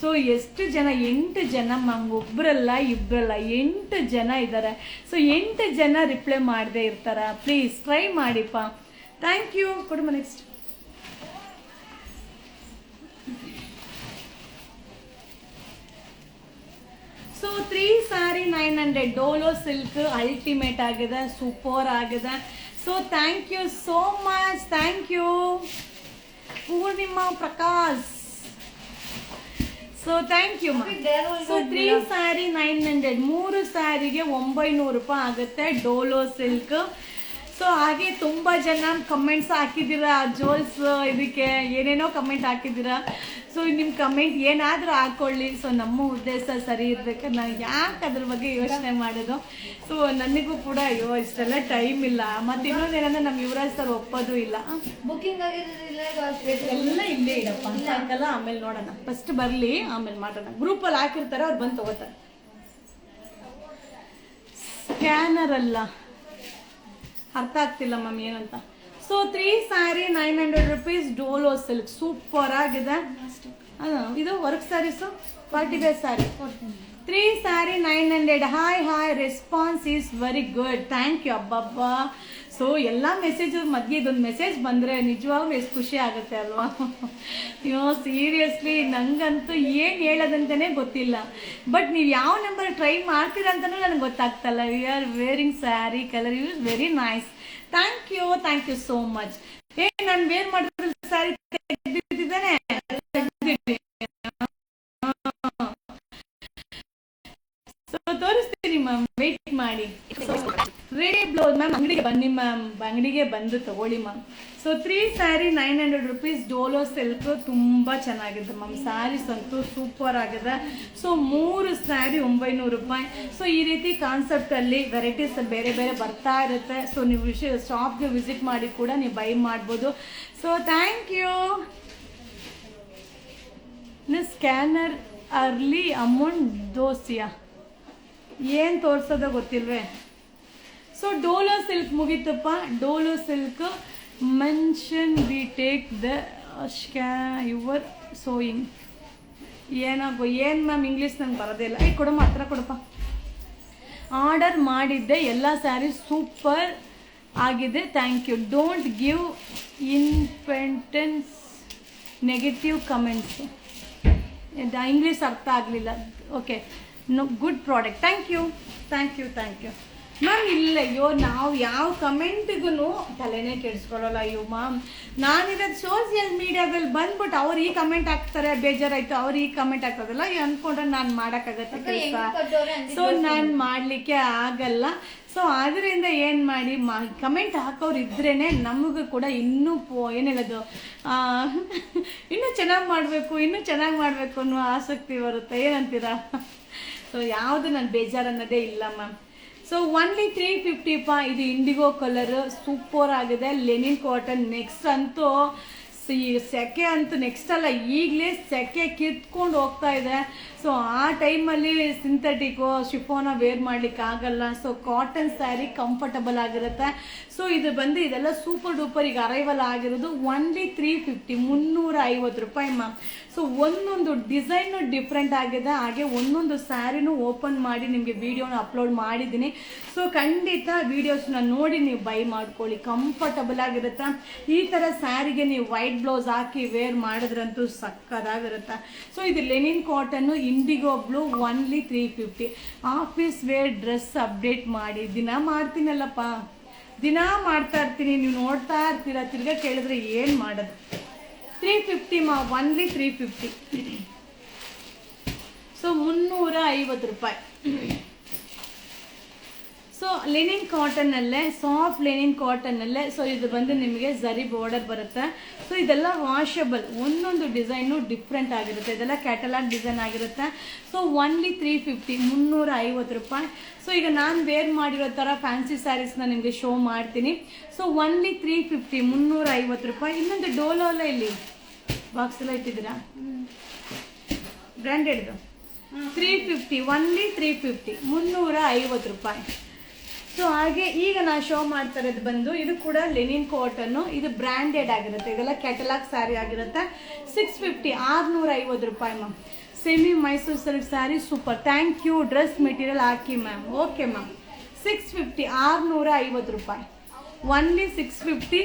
ಸೊ ಎಷ್ಟು ಜನ, 8 ಜನ ಮ್ಯಾಮ್, ಒಬ್ಬರಲ್ಲ ಇಬ್ಬರಲ್ಲ 8 ಜನ ಇದ್ದಾರೆ. ಸೊ 8 ಜನ ರಿಪ್ಲೈ ಮಾಡದೇ ಇರ್ತಾರ. ಪ್ಲೀಸ್ ಟ್ರೈ ಮಾಡಿಪ್ಪ. Thank you. ಕೊಡಮ್ಮ next. So 3 sari 900 dola silk ultimate ಆಗಿದೆ, ಸೂಪರ್ ಆಗಿದೆ. So thank you so much. Thank you Poornima Prakash. So thank you ma'am. So 3 sari 900, 3 ಸ್ಯಾರಿಗೆ 900 ರೂಪಾಯಿ ಆಗುತ್ತೆ ಡೋಲೋ ಸಿಲ್ಕ್. ಸೊ ಹಾಗೆ ತುಂಬ ಜನ ಕಮೆಂಟ್ಸ್ ಹಾಕಿದ್ದೀರಾ, ಜೋಲ್ಸ್ ಇದಕ್ಕೆ ಏನೇನೋ ಕಮೆಂಟ್ ಹಾಕಿದ್ದೀರಾ. ಸೊ ನಿಮ್ಮ ಕಮೆಂಟ್ ಏನಾದರೂ ಹಾಕ್ಕೊಳ್ಳಿ. ಸೊ ನಮ್ಮ ಉದ್ದೇಶ ಸರಿ ಇರಬೇಕು. ನಾನು ಯಾಕೆ ಅದ್ರ ಬಗ್ಗೆ ಯೋಚನೆ ಮಾಡೋದು. ಸೊ ನನಗೂ ಕೂಡ ಅಯ್ಯೋ ಇಷ್ಟೆಲ್ಲ ಟೈಮ್ ಇಲ್ಲ. ಮತ್ತು ಇನ್ನೊಂದೇನಂದ್ರೆ ನಮ್ಮ ಯುವರಾಜ್ ಸರ್ ಒಪ್ಪೋದು ಇಲ್ಲ. ಬುಕ್ಕಿಂಗ್ ಆಗಿರೋದಿಲ್ಲ ಎಲ್ಲ ಇಲ್ಲೇ ಇಡಪ್ಪ ಸಾಯಂಕಾಲ, ಆಮೇಲೆ ನೋಡೋಣ. ಫಸ್ಟ್ ಬರಲಿ ಆಮೇಲೆ ಮಾಡೋಣ. ಗ್ರೂಪಲ್ಲಿ ಹಾಕಿರ್ತಾರೆ, ಅವ್ರು ಬಂದು ತಗೋತಾರೆ. ಸ್ಕ್ಯಾನರ್ ಅಲ್ಲ. ಅರ್ಥ ಆಗ್ತಿಲ್ಲ ಮ್ಯಾಮ್ ಏನಂತ. So 3 sari 900 rupees Dolo silk super ಆಗಿದೆ. ಇದು work saris party wear sari 3 sari 900. Hi response is very good, thank you. ಅಬ್ಬಬ್ಬಾ, ಸೊ ಎಲ್ಲ ಮೆಸೇಜ್ ಮಧ್ಯೆ ಇದೊಂದು ಮೆಸೇಜ್ ಬಂದರೆ ನಿಜವಾಗ್ಲೂ ಎಷ್ಟು ಖುಷಿ ಆಗುತ್ತೆ ಅಲ್ವಾ? ಅಯ್ಯೋ ಸೀರಿಯಸ್ಲಿ ನಂಗಂತೂ ಏನು ಹೇಳೋದಂತಲೇ ಗೊತ್ತಿಲ್ಲ. ಬಟ್ ನೀವು ಯಾವ ನಂಬರ್ ಟ್ರೈ ಮಾಡ್ತೀರಾ ಅಂತಲೂ ನನಗೆ ಗೊತ್ತಾಗ್ತಲ್ಲ. We are wearing saree colour use very nice. Thank you so much. ನಾನು ವೇರ್ ಮಾಡಿದ್ರೆ ಸ್ಯಾರಿ ತೆಗೆದಿದ್ದಾನೆ. ಸೊ ತೋರಿಸ್ತೀನಿ ಮ್ಯಾಮ್, ವೆಯ್ಟ್ ಮಾಡಿ. ರೆಡಿ ಬ್ಲೌಸ್ ಮ್ಯಾಮ್ ಅಂಗಡಿಗೆ ಬನ್ನಿ ಮ್ಯಾಮ್, ಅಂಗಡಿಗೆ ಬಂದು ತಗೊಳ್ಳಿ ma'am. So 3 sari 900 rupees Dolo silk ತುಂಬ ಚೆನ್ನಾಗಿದೆ ಮ್ಯಾಮ್. ಸ್ಯಾರೀಸ್ ಅಂತೂ ಸೂಪರ್ ಆಗಿದೆ. ಸೊ 3 ಸ್ಯಾರಿ 900 ರೂಪಾಯಿ. ಸೊ ಈ ರೀತಿ ಕಾನ್ಸೆಪ್ಟಲ್ಲಿ ವೆರೈಟೀಸ್ ಬೇರೆ ಬೇರೆ ಬರ್ತಾ ಇರುತ್ತೆ. ಸೊ ನೀವು ಶಾಪ್ಗೆ ವಿಸಿಟ್ ಮಾಡಿ ಕೂಡ ನೀವು ಬೈ ಮಾಡ್ಬೋದು. So thank you. Scanner early amount ದೋಸಿಯಾ ಏನು ತೋರಿಸೋದೋ ಗೊತ್ತಿಲ್ವೇ. ಸೊ ಡೋಲೋ ಸಿಲ್ಕ್ ಮುಗೀತಪ್ಪ. Dola silk mention we take the your showing. ಏನು ಮ್ಯಾಮ್ ಇಂಗ್ಲೀಷ್ ನಂಗೆ ಬರೋದೇ ಇಲ್ಲ. ಕೊಡಮ್ಮ ಹತ್ರ ಕೊಡಪ್ಪ. ಆರ್ಡರ್ ಮಾಡಿದ್ದೆ, ಎಲ್ಲ ಸ್ಯಾರಿ ಸೂಪರ್ ಆಗಿದೆ, thank you. Don't give impatience negative comments. English ಅರ್ಥ ಆಗಲಿಲ್ಲ. Okay, no good product, thank you ma'am. ಇಲ್ಲ, ಅಯ್ಯೋ ನಾವು ಯಾವ ಕಮೆಂಟಿಗೂ ತಲೆನೇ ಕೆಡಿಸ್ಕೊಳ್ಳಲ್ಲ. ಅಯ್ಯೋ ಮ್ಯಾಮ್, ನಾನಿರೋದು ಸೋಷಿಯಲ್ ಮೀಡಿಯಾದಲ್ಲಿ ಬಂದ್ಬಿಟ್ಟು ಅವ್ರು ಈ ಕಮೆಂಟ್ ಹಾಕ್ತಾರೆ, ಬೇಜಾರಾಯ್ತು, ಅವ್ರು ಈ ಕಮೆಂಟ್ ಹಾಕೋದಲ್ಲ ಅಂದ್ಕೊಂಡ್ರೆ ನಾನು ಮಾಡೋಕ್ಕಾಗತ್ತೆ ಕೆಲಸ. ಸೊ ನಾನು ಮಾಡಲಿಕ್ಕೆ ಆಗಲ್ಲ. ಸೊ ಅದರಿಂದ ಏನು ಮಾಡಿ ಕಮೆಂಟ್ ಹಾಕೋರು ಇದ್ರೇ ನಮಗೂ ಕೂಡ ಇನ್ನೂ ಏನು ಹೇಳೋದು, ಇನ್ನೂ ಚೆನ್ನಾಗಿ ಮಾಡಬೇಕು ಅನ್ನೋ ಆಸಕ್ತಿ ಬರುತ್ತೆ. ಏನಂತೀರಾ? ಸೊ ಯಾವುದು ನಾನು ಬೇಜಾರು ಅನ್ನೋದೇ ಇಲ್ಲ ಮ್ಯಾಮ್. ಸೊ ಒನ್ಲಿ 350 ಇದು ಇಂಡಿಗೋ ಕಲರ್ ಸೂಪರ್ ಆಗಿದೆ. Lenin cotton. ನೆಕ್ಸ್ಟ್ ಅಂತೂ ಸೆಕೆ ಅಂತೂ ನೆಕ್ಸ್ಟ್ ಅಲ್ಲ, ಈಗಲೇ ಸೆಕೆ ಕಿತ್ಕೊಂಡು ಹೋಗ್ತಾ ಇದೆ. ಸೊ ಆ ಟೈಮಲ್ಲಿ ಸಿಂಥೆಟಿಕ್ಕು ಶಿಫೋನ ವೇರ್ ಮಾಡ್ಲಿಕ್ಕೆ ಆಗಲ್ಲ. ಸೊ ಕಾಟನ್ ಸ್ಯಾರಿ ಕಂಫರ್ಟಬಲ್ ಆಗಿರುತ್ತೆ. ಸೊ ಇದು ಬಂದು ಇದೆಲ್ಲ ಸೂಪರ್ ಡೂಪರ್ ಈಗ ಅರೈವಲ್ ಆಗಿರೋದು ಒನ್ಲಿ 350 350 ರೂಪಾಯಿ ಮ್ಯಾಮ್. ಸೊ ಒಂದೊಂದು ಡಿಸೈನು ಡಿಫ್ರೆಂಟ್ ಆಗಿದೆ. ಹಾಗೆ ಒಂದೊಂದು ಸ್ಯಾರಿನೂ ಓಪನ್ ಮಾಡಿ ನಿಮಗೆ ವಿಡಿಯೋನ ಅಪ್ಲೋಡ್ ಮಾಡಿದ್ದೀನಿ. ಸೊ ಖಂಡಿತ ವಿಡಿಯೋಸ್ನ ನೋಡಿ ನೀವು ಬೈ ಮಾಡ್ಕೊಳ್ಳಿ, ಕಂಫರ್ಟಬಲ್ ಆಗಿರುತ್ತೆ. ಈ ಥರ ಸ್ಯಾರಿಗೆ ನೀವು ವೈಟ್ ಬ್ಲೌಸ್ ಹಾಕಿ ವೇರ್ ಮಾಡಿದ್ರಂತೂ ಸಕ್ಕದಾಗಿರುತ್ತೆ. ಸೊ ಇದು ಲೆನಿನ್ ಕಾಟನ್ನು indigo blue only 350. Office wear dress update ಮಾಡಿ ದಿನ ಮಾಡ್ತೀನಲ್ಲಪ್ಪ, ದಿನ ಮಾಡ್ತಾ ಇರ್ತೀನಿ, ನೀವು ನೋಡ್ತಾ ಇರ್ತೀರ. ತಿರ್ಗಾ ಕೇಳಿದ್ರೆ ಏನು ಮಾಡೋದು? 350 ಒನ್ಲಿ 350. ಸೊ 350 ರೂಪಾಯಿ. ಸೊ ಲೆನಿನ್ ಕಾಟನ್ನಲ್ಲೇ, ಸಾಫ್ಟ್ ಲೆನಿನ್ ಕಾಟನ್ನಲ್ಲೇ. ಸೊ ಇದು ಬಂದು ನಿಮಗೆ ಝರಿ ಬಾರ್ಡರ್ ಬರುತ್ತೆ. ಸೊ ಇದೆಲ್ಲ ವಾಷಬಲ್, ಒಂದೊಂದು ಡಿಸೈನು ಡಿಫ್ರೆಂಟ್ ಆಗಿರುತ್ತೆ. ಇದೆಲ್ಲ ಕ್ಯಾಟಲಾಗ್ ಡಿಸೈನ್ ಆಗಿರುತ್ತೆ. ಸೊ ಒನ್ಲಿ 350 350 ರೂಪಾಯಿ. ಸೊ ಈಗ ನಾನು ವೇರ್ ಮಾಡಿರೋ ಥರ ಫ್ಯಾನ್ಸಿ ಸ್ಯಾರೀಸ್ನ ನಿಮಗೆ ಶೋ ಮಾಡ್ತೀನಿ. ಸೊ ಒನ್ಲಿ 350 350 ರೂಪಾಯಿ. ಇನ್ನೊಂದು ಡೋಲೋ ಅಲ್ಲ, ಇಲ್ಲಿ ಬಾಕ್ಸ್ ಎಲ್ಲ ಇಟ್ಟಿದ್ದೀರಾ, ಬ್ರ್ಯಾಂಡೆಡ್ದು 350 ಒನ್ಲಿ 350 350 ರೂಪಾಯಿ. ಸೊ ಹಾಗೆ ಈಗ ನಾನು ಶೋ ಮಾಡ್ತಾ ಇರೋದು ಬಂದು ಇದು ಕೂಡ ಲೆನಿನ್ ಕಾಟನ್ನು. ಇದು ಬ್ರ್ಯಾಂಡೆಡ್ ಆಗಿರುತ್ತೆ. ಇದೆಲ್ಲ ಕ್ಯಾಟಲಾಗ್ ಸ್ಯಾರಿ ಆಗಿರುತ್ತೆ. 650 650 ರೂಪಾಯಿ ma'am. Semi Mysuru silk saree super, thank you. Dress material ಹಾಕಿ ಮ್ಯಾಮ್. Okay ma'am. 650 650 ರೂಪಾಯಿ only 650.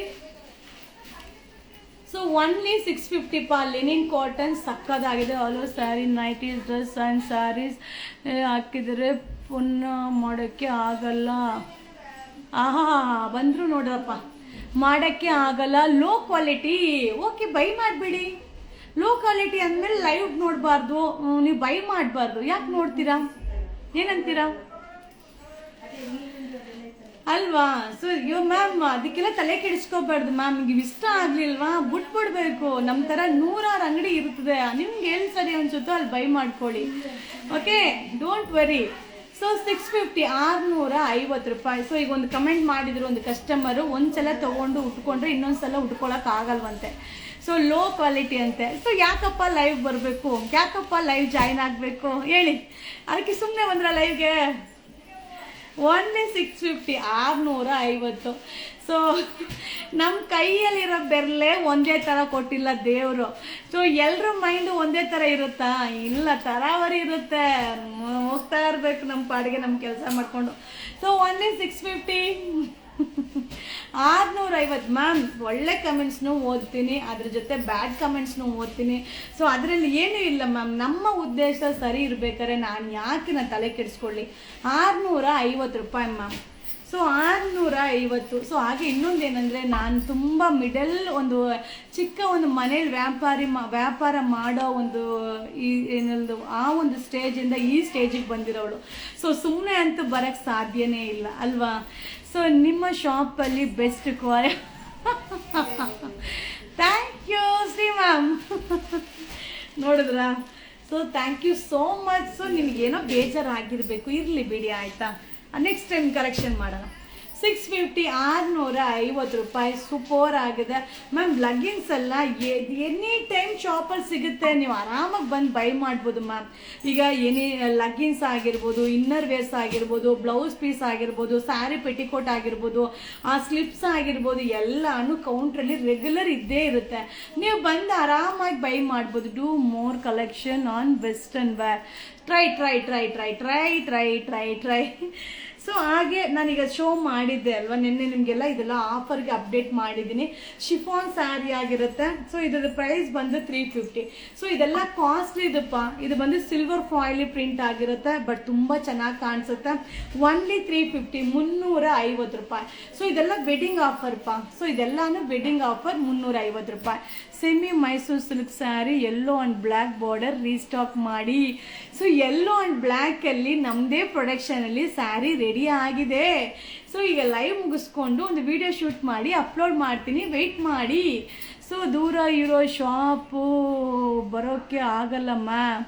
So only 650 linen cotton ಸಕ್ಕದಾಗಿದೆ. All over saree, nighties, dress and sarees ಹಾಕಿದರೆ ಪುನಃ ಮಾಡೋಕ್ಕೆ ಆಗಲ್ಲ. ಬಂದರು ನೋಡ್ರಪ್ಪ, ಮಾಡೋಕ್ಕೆ ಆಗಲ್ಲ. Low quality. ಓಕೆ, ಬೈ ಮಾಡಿಬಿಡಿ. ಲೋ ಕ್ವಾಲಿಟಿ ಅಂದಮೇಲೆ ಲೈವ್ ನೋಡಬಾರ್ದು, ನೀವು ಬೈ ಮಾಡಬಾರ್ದು. ಯಾಕೆ ನೋಡ್ತೀರಾ? ಏನಂತೀರಾ ಅಲ್ವಾ? ಸೊ ಅಯ್ಯೋ ಮ್ಯಾಮ್, ಅದಕ್ಕೆಲ್ಲ ತಲೆ ಕೆಡಿಸ್ಕೋಬಾರ್ದು ಮ್ಯಾಮ್. ನಿಮ್ಗೆ ಇಷ್ಟ ಆಗಲಿಲ್ವಾ ಬಿಟ್ಬಿಡ್ಬೇಕು. ನಮ್ಮ ಥರ 100 ಅಂಗಡಿ ಇರ್ತದೆ. ನಿಮ್ಗೆ ಎಲ್ಲಿ ಸರಿ ಅನ್ಸುತ್ತೋ ಅಲ್ಲಿ ಬೈ ಮಾಡ್ಕೊಳ್ಳಿ. Okay, don't worry. ಸೊ 650 650 ರೂಪಾಯಿ. ಸೊ ಈಗ ಒಂದು ಕಮೆಂಟ್ ಮಾಡಿದ್ರು ಒಂದು ಕಸ್ಟಮರು, ಒಂದ್ಸಲ ತೊಗೊಂಡು ಉಟ್ಕೊಂಡ್ರೆ ಇನ್ನೊಂದ್ಸಲ ಉಟ್ಕೊಳಕ್ಕೆ ಆಗಲ್ವಂತೆ. ಸೊ ಲೋ ಕ್ವಾಲಿಟಿ ಅಂತೆ. ಸೊ ಯಾಕಪ್ಪ ಲೈವ್ ಬರಬೇಕು, ಯಾಕಪ್ಪ ಲೈವ್ ಜಾಯಿನ್ ಆಗಬೇಕು ಹೇಳಿ? ಅದಕ್ಕೆ ಸುಮ್ಮನೆ ಬಂದ್ರ ಲೈವ್ಗೆ? ಓನ್ಲಿ 650, 650. ಸೊ ನಮ್ಮ ಕೈಯಲ್ಲಿರೋ ಬೆರಳೆ ಒಂದೇ ಥರ ಕೊಟ್ಟಿಲ್ಲ ದೇವರು. ಸೊ ಎಲ್ಲರ ಮೈಂಡು ಒಂದೇ ಥರ ಇರುತ್ತಾ? ಇಲ್ಲ, ತರಾವರಿ ಇರುತ್ತೆ. ಹೋಗ್ತಾ ಇರಬೇಕು ನಮ್ಮ ಪಾಡಿಗೆ ನಮ್ಮ ಕೆಲಸ ಮಾಡಿಕೊಂಡು. So only 650, 650. ಮ್ಯಾಮ್ ಒಳ್ಳೆ ಕಮೆಂಟ್ಸ್ನೂ ಓದ್ತೀನಿ, ಅದ್ರ ಜೊತೆ ಬ್ಯಾಡ್ ಕಮೆಂಟ್ಸ್ನೂ ಓದ್ತೀನಿ. ಸೊ ಅದರಲ್ಲಿ ಏನೂ ಇಲ್ಲ ಮ್ಯಾಮ್. ನಮ್ಮ ಉದ್ದೇಶ ಸರಿ ಇರ್ಬೇಕಾದ್ರೆ ನಾನು ತಲೆ ಕೆಡಿಸ್ಕೊಳ್ಳಿ. 650 ರೂಪಾಯಿ ಮ್ಯಾಮ್. ಸೊ 650. ಸೊ ಹಾಗೆ ಇನ್ನೊಂದೇನೆಂದರೆ, ನಾನು ತುಂಬ ಒಂದು ಚಿಕ್ಕ ಒಂದು ಮನೇಲಿ ವ್ಯಾಪಾರ ಮಾಡೋ ಒಂದು ಏನಲ್ದು ಆ ಒಂದು ಸ್ಟೇಜಿಂದ ಈ ಸ್ಟೇಜಿಗೆ ಬಂದಿರೋಳು. ಸೊ ಸುಮ್ಮನೆ ಅಂತೂ ಬರೋಕ್ಕೆ ಸಾಧ್ಯನೇ ಇಲ್ಲ ಅಲ್ವಾ? ಸೊ ನಿಮ್ಮ ಶಾಪಲ್ಲಿ best thank you Shri ma'am. ನೋಡಿದ್ರಾ? So thank you so much. So ನಿಮಗೇನೋ ಬೇಜಾರಾಗಿರಬೇಕು, ಇರಲಿ ಬಿಡಿ ಆಯಿತಾ, ನೆಕ್ಸ್ಟ್ ಟೈಮ್ ಕರೆಕ್ಷನ್ ಮಾಡೋಣ. 650, 650 ರೂಪಾಯಿ. ಸೂಪರ್ ಆಗಿದೆ ಮ್ಯಾಮ್. ಲಗ್ಗಿನ್ಸ್ ಎಲ್ಲ ಎನಿ ಟೈಮ್ ಶಾಪಲ್ಲಿ ಸಿಗುತ್ತೆ, ನೀವು ಆರಾಮಾಗಿ ಬಂದು ಬೈ ಮಾಡ್ಬೋದು ಮ್ಯಾಮ್. ಈಗ ಲಗ್ಗಿನ್ಸ್ ಆಗಿರ್ಬೋದು, ಇನ್ನರ್ ವೇರ್ಸ್ ಆಗಿರ್ಬೋದು, ಬ್ಲೌಸ್ ಪೀಸ್ ಆಗಿರ್ಬೋದು, ಸ್ಯಾರಿ ಪೆಟಿಕೋಟ್ ಆಗಿರ್ಬೋದು, ಆ ಸ್ಲಿಪ್ಸ್ ಆಗಿರ್ಬೋದು, ಎಲ್ಲಾನು ಕೌಂಟ್ರಲ್ಲಿ ರೆಗ್ಯುಲರ್ ಇದ್ದೇ ಇರುತ್ತೆ. ನೀವು ಬಂದು ಆರಾಮಾಗಿ ಬೈ ಮಾಡ್ಬೋದು. Do more collection on western wear. Try. So ಹಾಗೆ ನಾನೀಗ ಶೋ ಮಾಡಿದ್ದೆ ಅಲ್ವಾ ನಿನ್ನೆ ನಿಮಗೆಲ್ಲ, ಇದೆಲ್ಲ ಆಫರ್ಗೆ ಅಪ್ಡೇಟ್ ಮಾಡಿದ್ದೀನಿ. ಶಿಫಾನ್ ಸ್ಯಾರಿ ಆಗಿರುತ್ತೆ. ಸೊ ಇದರ ಪ್ರೈಸ್ ಬಂದು 350. ಸೊ ಇದೆಲ್ಲ ಕಾಸ್ಟ್ಲಿ ಇದು ಬಂದು ಸಿಲ್ವರ್ ಫಾಯಿಲಿ ಪ್ರಿಂಟ್ ಆಗಿರುತ್ತೆ, ಬಟ್ ತುಂಬ ಚೆನ್ನಾಗಿ ಕಾಣಿಸುತ್ತೆ. ಓನ್ಲಿ 350, 350 ರೂಪಾಯಿ. ಸೊ ಇದೆಲ್ಲ ವೆಡ್ಡಿಂಗ್ ಆಫರ್ ಸೊ ಇದೆಲ್ಲಾನು ವೆಡ್ಡಿಂಗ್ ಆಫರ್ 350 ರೂಪಾಯಿ. Semi Mysuru silk sari yellow and black border restock ಮಾಡಿ. ಸೊ ಯೆಲ್ಲೋ ಆ್ಯಂಡ್ ಬ್ಲ್ಯಾಕಲ್ಲಿ ನಮ್ಮದೇ ಪ್ರೊಡಕ್ಷನಲ್ಲಿ ಸ್ಯಾರಿ ರೆಡಿ ಆಗಿದೆ. ಸೊ ಈಗ ಲೈವ್ ಮುಗಿಸ್ಕೊಂಡು ಒಂದು ವಿಡಿಯೋ ಶೂಟ್ ಮಾಡಿ ಅಪ್ಲೋಡ್ ಮಾಡ್ತೀನಿ, ವೆಯ್ಟ್ ಮಾಡಿ. ಸೊ ದೂರ ಇರೋ ಶಾಪು ಬರೋಕ್ಕೆ ಆಗಲ್ಲ ಮ್ಯಾಮ್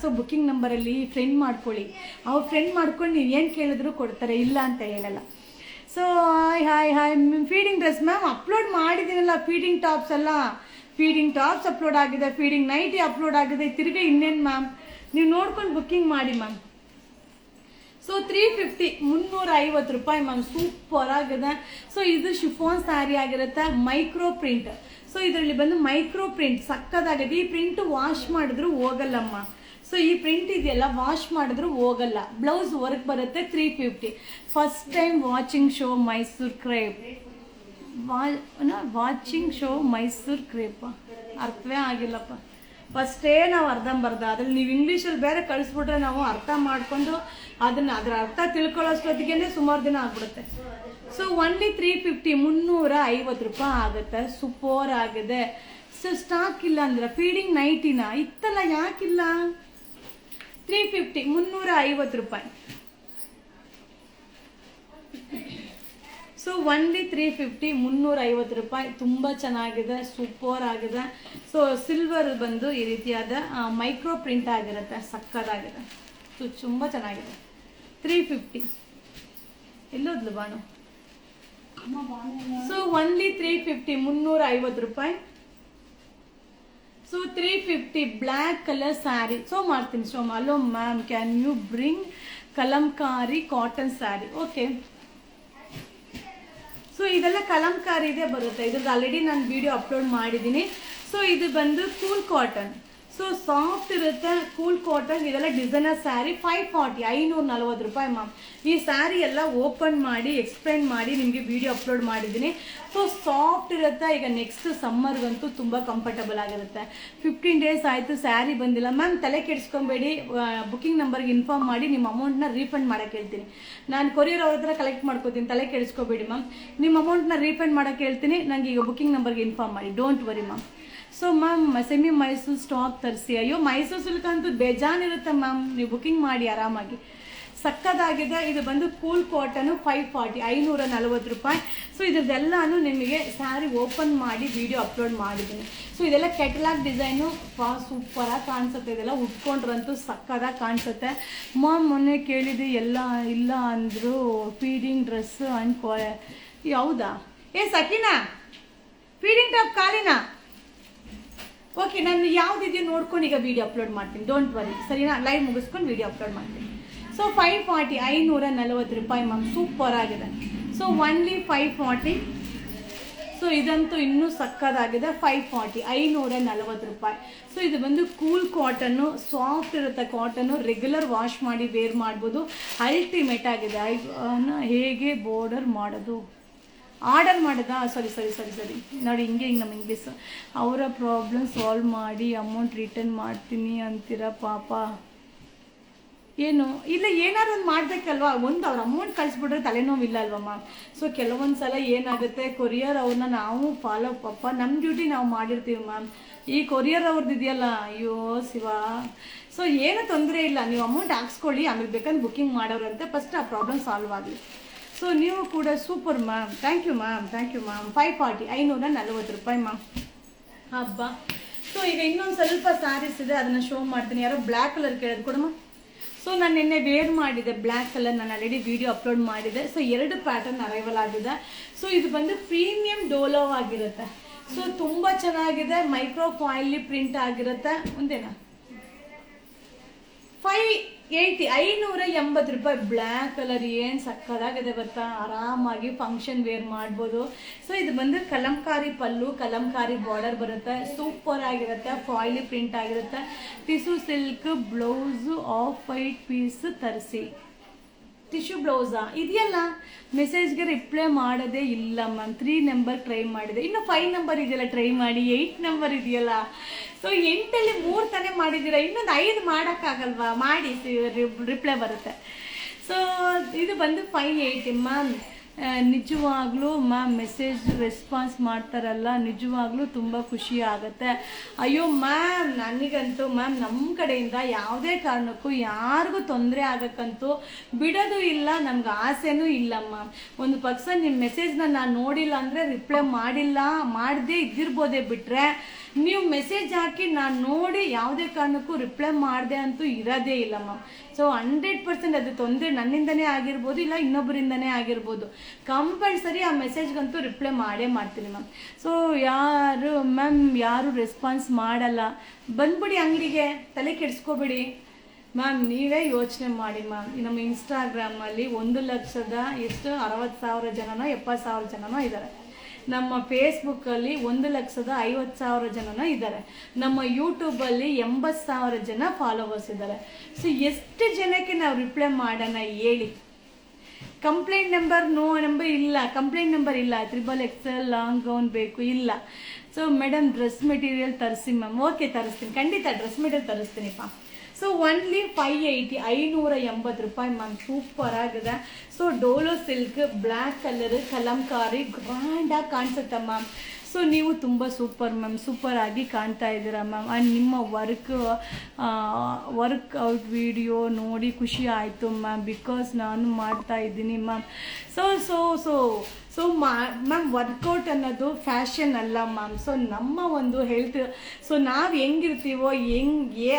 ಸೊ ಬುಕ್ಕಿಂಗ್ ನಂಬರಲ್ಲಿ ಫ್ರೆಂಡ್ ಮಾಡ್ಕೊಳ್ಳಿ. ಅವ್ರು ಫ್ರೆಂಡ್ ಮಾಡ್ಕೊಂಡು ನೀವು ಏನು ಕೇಳಿದ್ರು ಕೊಡ್ತಾರೆ, ಇಲ್ಲ ಅಂತ ಹೇಳಲ್ಲ. So hi feeding dress ma'am upload ಮಾಡಿದ್ದೀನಲ್ಲ, ಫೀಡಿಂಗ್ ಟಾಪ್ಸ್ ಅಪ್ಲೋಡ್ ಆಗಿದೆ, ಫೀಡಿಂಗ್ ನೈಟಿ ಅಪ್ಲೋಡ್ ಆಗಿದೆ. ತಿರ್ಗಿ ಇನ್ನೇನು ಮ್ಯಾಮ್, ನೀವು ನೋಡ್ಕೊಂಡು ಬುಕ್ಕಿಂಗ್ ಮಾಡಿ ಮ್ಯಾಮ್. ಸೊ 350, 350 ರೂಪಾಯಿ ಮ್ಯಾಮ್. ಸೂಪರ್ ಆಗಿದೆ. ಸೊ ಇದು ಶಿಫಾನ್ ಸ್ಯಾರಿ ಆಗಿರುತ್ತೆ, ಮೈಕ್ರೋ ಪ್ರಿಂಟ್. ಸೊ ಇದರಲ್ಲಿ ಬಂದು ಮೈಕ್ರೋ ಪ್ರಿಂಟ್ ಸಕ್ಕದಾಗಿದೆ. ಈ ಪ್ರಿಂಟ್ ವಾಶ್ ಮಾಡಿದ್ರು ಹೋಗಲ್ಲಮ್ಮ. ಸೊ ಈ ಪ್ರಿಂಟ್ ಇದೆಯಲ್ಲ, ವಾಶ್ ಮಾಡಿದ್ರು ಹೋಗಲ್ಲ. ಬ್ಲೌಸ್ ವರ್ಕ್ ಬರುತ್ತೆ. 350. First time watching show Mysuru crepe. Watching show Mysuru ಕ್ರೇಪ ಅರ್ಥವೇ ಆಗಿಲ್ಲಪ್ಪ. ಫಸ್ಟೇ ನಾವು ಅರ್ಧಂಬರ್ಧ, ಅದ್ರಲ್ಲಿ ನೀವು ಇಂಗ್ಲೀಷಲ್ಲಿ ಬೇರೆ ಕಳಿಸ್ಬಿಟ್ರೆ ನಾವು ಅರ್ಥ ಮಾಡಿಕೊಂಡು ಅದರ ಅರ್ಥ ತಿಳ್ಕೊಳ್ಳೋಷ್ಟೊತ್ತಿಗೆ ಸುಮಾರು ದಿನ ಆಗ್ಬಿಡುತ್ತೆ. ಸೊ ಓನ್ಲಿ 350, 350 ರೂಪಾಯಿ ಆಗುತ್ತೆ. ಸೂಪರ್ ಆಗಿದೆ. ಸೊ ಸ್ಟಾಕ್ ಇಲ್ಲ ಅಂದ್ರೆ ಫೀಡಿಂಗ್ ನೈಟಿನ ಇತ್ತಲ್ಲ, ಯಾಕಿಲ್ಲ? 350, 350 ರೂಪಾಯಿ. ಸೊ ಓನ್ಲಿ 350, 350 ರೂಪಾಯಿ. ತುಂಬ ಚೆನ್ನಾಗಿದೆ, ಸೂಪರ್ ಆಗಿದೆ. ಸೊ ಸಿಲ್ವರ್ ಬಂದು ಈ ರೀತಿಯಾದ ಮೈಕ್ರೋ ಪ್ರಿಂಟ್ ಆಗಿರುತ್ತೆ, ಸಕ್ಕದಾಗಿದೆ. ಸೊ ತುಂಬ ಚೆನ್ನಾಗಿದೆ. 350 ಎಲ್ಲೋದ್ಲು ಬಾನು? ಸೊ ಓನ್ಲಿ 350, 350 ರೂಪಾಯಿ. So 350 black colour sari. So ಮಾಡ್ತೀನಿ show. Hello ma'am, can you bring Kalamkari cotton sari? Okay. So ಇದೆಲ್ಲ ಕಲಂಕಾರಿ ಇದೆ ಬರುತ್ತೆ. ಇದ್ರದ್ದು ಆಲ್ರೆಡಿ ನಾನು ವಿಡಿಯೋ ಅಪ್ಲೋಡ್ ಮಾಡಿದ್ದೀನಿ. ಸೊ ಇದು ಬಂದು ಕೂಲ್ ಕಾಟನ್. ಸೊ ಸಾಫ್ಟ್ ಇರುತ್ತೆ, ಕೂಲ್ ಕಾಟನ್. ಇದೆಲ್ಲ ಡಿಸೈನರ್ ಸ್ಯಾರಿ. 540, 540 ರೂಪಾಯಿ ಮ್ಯಾಮ್. ಈ ಸ್ಯಾರಿ ಎಲ್ಲ ಓಪನ್ ಮಾಡಿ ಎಕ್ಸ್ಪ್ಲೈನ್ ಮಾಡಿ ನಿಮಗೆ ವಿಡಿಯೋ ಅಪ್ಲೋಡ್ ಮಾಡಿದ್ದೀನಿ. ಸೊ ಸಾಫ್ಟ್ ಇರುತ್ತೆ. ಈಗ ನೆಕ್ಸ್ಟ್ ಸಮ್ಮರ್ಗಂತೂ ತುಂಬ ಕಂಫರ್ಟಬಲ್ ಆಗಿರುತ್ತೆ. 15 ಡೇಸ್ ಆಯಿತು ಸ್ಯಾರಿ ಬಂದಿಲ್ಲ ಮ್ಯಾಮ್. ತಲೆ ಕೆಡಿಸ್ಕೊಬೇಡಿ, ಬುಕ್ಕಿಂಗ್ ನಂಬರ್ಗೆ ಇನ್ಫಾರ್ಮ್ ಮಾಡಿ ನಿಮ್ಮ ಅಮೌಂಟ್ನ ರೀಫಂಡ್ ಮಾಡೋಕ್ಕೆ ಹೇಳ್ತೀನಿ. ನಾನು ಕೊರಿಯರ್ ಅವ್ರ ಹತ್ರ ಕಲೆಕ್ಟ್ ಮಾಡ್ಕೋತೀನಿ, ತಲೆ ಕೆಡಿಸ್ಕೊಬೇಡಿ ಮ್ಯಾಮ್. ನಿಮ್ಮ ಅಮೌಂಟ್ನ ರೀಫಂಡ್ ಮಾಡೋಕ್ಕೆ ಹೇಳ್ತೀನಿ. ನನಗೆ ಈಗ ಬುಕ್ಕಿಂಗ್ ನಂಬರ್ಗೆ ಇನ್ಫಾರ್ಮ್ ಮಾಡಿ, don't worry ma'am. So ma'am semi Mysuru stock ತರಿಸಿ. ಅಯ್ಯೋ ಮೈಸೂರು ಸಿಲ್ಕ್ ಅಂತೂ ಬೇಜಾನಿರುತ್ತೆ ಮ್ಯಾಮ್, ನೀವು ಬುಕ್ಕಿಂಗ್ ಮಾಡಿ ಆರಾಮಾಗಿ. ಸಕ್ಕದಾಗಿದೆ. ಇದು ಬಂದು ಕೂಲ್ ಕಾಟನು 540, 540 ರೂಪಾಯಿ. ಸೊ ಇದ್ರದ್ದೆಲ್ಲಾನು ನಿಮಗೆ ಸ್ಯಾರಿ ಓಪನ್ ಮಾಡಿ ವಿಡಿಯೋ ಅಪ್ಲೋಡ್ ಮಾಡಿದ್ದೀನಿ. ಸೊ ಇದೆಲ್ಲ ಕೆಟಲಾಗ್ ಡಿಸೈನು ಸೂಪರಾಗಿ ಕಾಣಿಸುತ್ತೆ. ಇದೆಲ್ಲ ಉಟ್ಕೊಂಡ್ರಂತೂ ಸಕ್ಕದಾಗಿ ಕಾಣಿಸುತ್ತೆ. ಮ್ಯಾಮ್ ಮೊನ್ನೆ ಕೇಳಿದ್ದು ಎಲ್ಲ ಇಲ್ಲ ಅಂದರು ಫೀಡಿಂಗ್ ಡ್ರೆಸ್ ಅಂಡ್ ಹೌದಾ? ಸಕಿನಾ ಫೀಡಿಂಗ್ ಟಾಪ್ ಖಾಲಿನಾ? ಓಕೆ, ನಾನು ಯಾವುದಿದೆಯೋ ನೋಡ್ಕೊಂಡು ಈಗ ವಿಡಿಯೋ ಅಪ್ಲೋಡ್ ಮಾಡ್ತೀನಿ, ಡೋಂಟ್ ವರಿ ಸರಿನಾ? ಲೈವ್ ಮುಗಿಸ್ಕೊಂಡು ವಿಡಿಯೋ ಅಪ್ಲೋಡ್ ಮಾಡ್ತೀನಿ. ಸೊ 540 540 ರೂಪಾಯಿ ಮ್ಯಾಮ್, ಸೂಪರ್ ಆಗಿದೆ. So only 540. ಸೊ ಇದಂತೂ ಇನ್ನೂ ಸಕ್ಕದಾಗಿದೆ. 540 540 ರೂಪಾಯಿ. ಸೊ ಇದು ಬಂದು ಕೂಲ್ ಕಾಟನ್ನು, ಸಾಫ್ಟ್ ಇರುತ್ತೆ ಕಾಟನ್ನು, ರೆಗ್ಯುಲರ್ ವಾಶ್ ಮಾಡಿ ವೇರ್ ಮಾಡ್ಬೋದು. ಅಲ್ಟಿಮೇಟ್ ಆಗಿದೆ. ಹೇಗೆ ಬಾರ್ಡರ್ ಮಾಡೋದು, ಆರ್ಡರ್ ಮಾಡೋದಾ? ಸರಿ ನೋಡಿ, ಹಿಂಗೆ ನಮ್ಮ ಇಂಗ್ಲೀಷ್. ಅವರ ಪ್ರಾಬ್ಲಮ್ ಸಾಲ್ವ್ ಮಾಡಿ ಅಮೌಂಟ್ ರಿಟರ್ನ್ ಮಾಡ್ತೀನಿ ಅಂತೀರಾ ಪಾಪ. ಏನು ಇಲ್ಲ, ಏನಾದ್ರು ಒಂದು ಮಾಡಬೇಕಲ್ವಾ. ಒಂದು ಅವ್ರ ಅಮೌಂಟ್ ಕಳಿಸ್ಬಿಟ್ರೆ ತಲೆನೋವಿಲ್ಲ ಅಲ್ವಮ್ಮ. ಸೊ ಕೆಲವೊಂದು ಸಲ ಏನಾಗುತ್ತೆ, ಕೊರಿಯರ್ ಅವ್ರನ್ನ ನಾವು ಫಾಲೋ ಪಾಪ ನಮ್ಮ ಡ್ಯೂಟಿ ನಾವು ಮಾಡಿರ್ತೀವಿ ಮ್ಯಾಮ್. ಈ ಕೊರಿಯರ್ ಅವ್ರದ್ದು ಇದೆಯಲ್ಲ, ಅಯ್ಯೋ ಶಿವ. ಸೊ ಏನೂ ತೊಂದರೆ ಇಲ್ಲ, ನೀವು ಅಮೌಂಟ್ ಹಾಕ್ಸ್ಕೊಳ್ಳಿ, ಆಮೇಲೆ ಬೇಕಂದ್ರೆ ಬುಕ್ಕಿಂಗ್ ಮಾಡೋರಂತೆ. ಫಸ್ಟ್ ಆ ಪ್ರಾಬ್ಲಮ್ ಸಾಲ್ವ್ ಆಗಲಿ. ಸೊ ನೀವು ಕೂಡ super ma'am. Thank you ma'am. 540 540 ರೂಪಾಯಿ ಮ್ಯಾಮ್. ಹಬ್ಬ. ಸೊ ಈಗ ಇನ್ನೊಂದು ಸ್ವಲ್ಪ ಸ್ಯಾರೀಸ್ ಇದೆ, ಅದನ್ನು ಶೋ ಮಾಡ್ತೀನಿ. ಯಾರೋ ಬ್ಲ್ಯಾಕ್ ಕಲರ್ ಕೇಳೋದು ಕೊಡಮ್ಮ. ಸೊ ನಾನು ನಿನ್ನೆ ವೇರ್ ಮಾಡಿದೆ ಬ್ಲ್ಯಾಕ್ ಕಲರ್, ನಾನು ಆಲ್ರೆಡಿ ವಿಡಿಯೋ ಅಪ್ಲೋಡ್ ಮಾಡಿದೆ. ಸೊ 2 ಪ್ಯಾಟರ್ನ್ ಅರೈವಲ್ ಆಗಿದೆ. ಸೊ ಇದು ಬಂದು ಪ್ರೀಮಿಯಂ ಡೋಲೋ ಆಗಿರುತ್ತೆ. ಸೊ ತುಂಬ ಚೆನ್ನಾಗಿದೆ, ಮೈಕ್ರೋ ಫಾಯಿಲ್ ಪ್ರಿಂಟ್ ಆಗಿರುತ್ತೆ. ಒಂದೇನಾ 580 580 ರೂಪಾಯಿ. ಬ್ಲ್ಯಾಕ್ ಕಲರ್ ಏನು ಸಕ್ಕದಾಗಿದೆ ಗೊತ್ತಾ, ಆರಾಮಾಗಿ ಫಂಕ್ಷನ್ ವೇರ್ ಮಾಡ್ಬೋದು. ಸೊ ಇದು ಬಂದು ಕಲಂಕಾರಿ ಪಲ್ಲು, ಕಲಂಕಾರಿ ಬಾರ್ಡರ್ ಬರುತ್ತೆ, ಸೂಪರ್ ಆಗಿರುತ್ತೆ, ಫಾಯಿಲಿ ಪ್ರಿಂಟ್ ಆಗಿರುತ್ತೆ. Tissue silk blouse off white piece ತರಿಸಿ. ಟಿಶ್ಯೂ ಬ್ಲೌಸಾ ಇದೆಯಲ್ಲ, ಮೆಸೇಜ್ಗೆ ರಿಪ್ಲೈ ಮಾಡೋದೇ ಇಲ್ಲ ಮ್ಯಾಮ್. 3 ನಂಬರ್ ಟ್ರೈ ಮಾಡಿದೆ, ಇನ್ನು 5 ನಂಬರ್ ಇದೆಯಲ್ಲ ಟ್ರೈ ಮಾಡಿ. 8 ನಂಬರ್ ಇದೆಯಲ್ಲ. ಸೊ 8ಅಲ್ಲಿ 3 ತಾನೇ ಮಾಡಿದ್ದೀರಾ, ಇನ್ನೊಂದು 5 ಮಾಡೋಕ್ಕಾಗಲ್ವಾ? ಮಾಡಿ, ರಿಪ್ಲೈ ಬರುತ್ತೆ. ಸೊ ಇದು ಬಂದು 580 ಮ್ಯಾಮ್. ನಿಜವಾಗ್ಲೂ ಮ್ಯಾಮ್ ಮೆಸೇಜ್ ರೆಸ್ಪಾನ್ಸ್ ಮಾಡ್ತಾರಲ್ಲ, ನಿಜವಾಗ್ಲೂ ತುಂಬ ಖುಷಿ ಆಗುತ್ತೆ. ಅಯ್ಯೋ ಮ್ಯಾಮ್, ನನಗಂತೂ ಮ್ಯಾಮ್ ನಮ್ಮ ಕಡೆಯಿಂದ ಯಾವುದೇ ಕಾರಣಕ್ಕೂ ಯಾರಿಗೂ ತೊಂದರೆ ಆಗಕ್ಕಂತೂ ಬಿಡೋದು ಇಲ್ಲ, ನಮ್ಗೆ ಆಸೆನೂ ಇಲ್ಲ ಮ್ಯಾಮ್. ಒಂದು ಪಕ್ಷ ನಿಮ್ಮ ಮೆಸೇಜ್ನ ನಾನು ನೋಡಿಲ್ಲ ಅಂದರೆ ರಿಪ್ಲೈ ಮಾಡದೇ ಇದ್ದಿರ್ಬೋದೇ ಬಿಟ್ಟರೆ, ನೀವು ಮೆಸೇಜ್ ಹಾಕಿ ನಾನು ನೋಡಿ ಯಾವುದೇ ಕಾರಣಕ್ಕೂ ರಿಪ್ಲೈ ಮಾಡದೆ ಅಂತೂ ಇರೋದೇ ಇಲ್ಲ ಮ್ಯಾಮ್. ಸೊ 100% ಅದು ತೊಂದರೆ ನನ್ನಿಂದನೇ ಆಗಿರ್ಬೋದು, ಇಲ್ಲ ಇನ್ನೊಬ್ಬರಿಂದನೇ ಆಗಿರ್ಬೋದು. ಕಂಪಲ್ಸರಿ ಆ ಮೆಸೇಜ್ಗಂತೂ ರಿಪ್ಲೈ ಮಾಡೇ ಮಾಡ್ತೀನಿ ಮ್ಯಾಮ್. ಸೊ ಯಾರು ರೆಸ್ಪಾನ್ಸ್ ಮಾಡಲ್ಲ, ಬಂದ್ಬಿಡಿ ಅಂಗಡಿಗೆ, ತಲೆ ಕೆಡಿಸ್ಕೋಬೇಡಿ ಮ್ಯಾಮ್. ನೀವೇ ಯೋಚನೆ ಮಾಡಿ ಮ್ಯಾಮ್. ನಮ್ಮ ಇನ್ಸ್ಟಾಗ್ರಾಮಲ್ಲಿ 1,60,000 ಜನನೋ 70,000 ಜನನೋ ಇದ್ದಾರೆ. ನಮ್ಮ ಫೇಸ್ಬುಕ್ಕಲ್ಲಿ 1,50,000 ಜನನೋ ಇದ್ದಾರೆ. ನಮ್ಮ ಯೂಟ್ಯೂಬಲ್ಲಿ 80,000 ಜನ ಫಾಲೋವರ್ಸ್ ಇದ್ದಾರೆ. ಸೊ ಎಷ್ಟು ಜನಕ್ಕೆ ನಾವು ರಿಪ್ಲೈ ಮಾಡೋಣ ಹೇಳಿ? ಕಂಪ್ಲೇಂಟ್ ನಂಬರ್ ಇಲ್ಲ, ಕಂಪ್ಲೇಂಟ್ ನಂಬರ್ ಇಲ್ಲ. XXL ಲಾಂಗ್ ಗೌನ್ ಬೇಕು ಇಲ್ಲ. ಸೊ ಮೇಡಮ್ ಡ್ರೆಸ್ ಮೆಟೀರಿಯಲ್ ತರಿಸಿ ಮ್ಯಾಮ್. ಓಕೆ, ತರಿಸ್ತೀನಿ, ಖಂಡಿತ ಡ್ರೆಸ್ ಮೆಟೀರಿಯಲ್ ತರಿಸ್ತೀನಿಪ್ಪ. ಸೊ ಒನ್ಲಿ 580 580 ರೂಪಾಯಿ ಮ್ಯಾಮ್. ಸೂಪರ್ ಆಗಿದೆ. So dola silk, black colour, Kalamkari, ಗ್ರ್ಯಾಂಡಾಗಿ ಕಾಣಿಸುತ್ತೆ ಮ್ಯಾಮ್. ಸೊ ನೀವು ತುಂಬ ಸೂಪರ್ ಮ್ಯಾಮ್, ಸೂಪರ್ ಆಗಿ ಕಾಣ್ತಾ ಇದ್ದೀರಾ ಮ್ಯಾಮ್. ಆ್ಯಂಡ್ ನಿಮ್ಮ ವರ್ಕ್ಔಟ್ ವಿಡಿಯೋ ನೋಡಿ ಖುಷಿ ಆಯಿತು ಮ್ಯಾಮ್, ಬಿಕಾಸ್ ನಾನು ಮಾಡ್ತಾ ಇದ್ದೀನಿ ಮ್ಯಾಮ್. ಸೊ ಮ್ಯಾಮ್, ವರ್ಕೌಟ್ ಅನ್ನೋದು ಫ್ಯಾಷನ್ ಅಲ್ಲ ಮ್ಯಾಮ್. ಸೊ ನಮ್ಮ ಒಂದು ಹೆಲ್ತ್, ಸೊ ನಾವು ಹೆಂಗಿರ್ತೀವೋ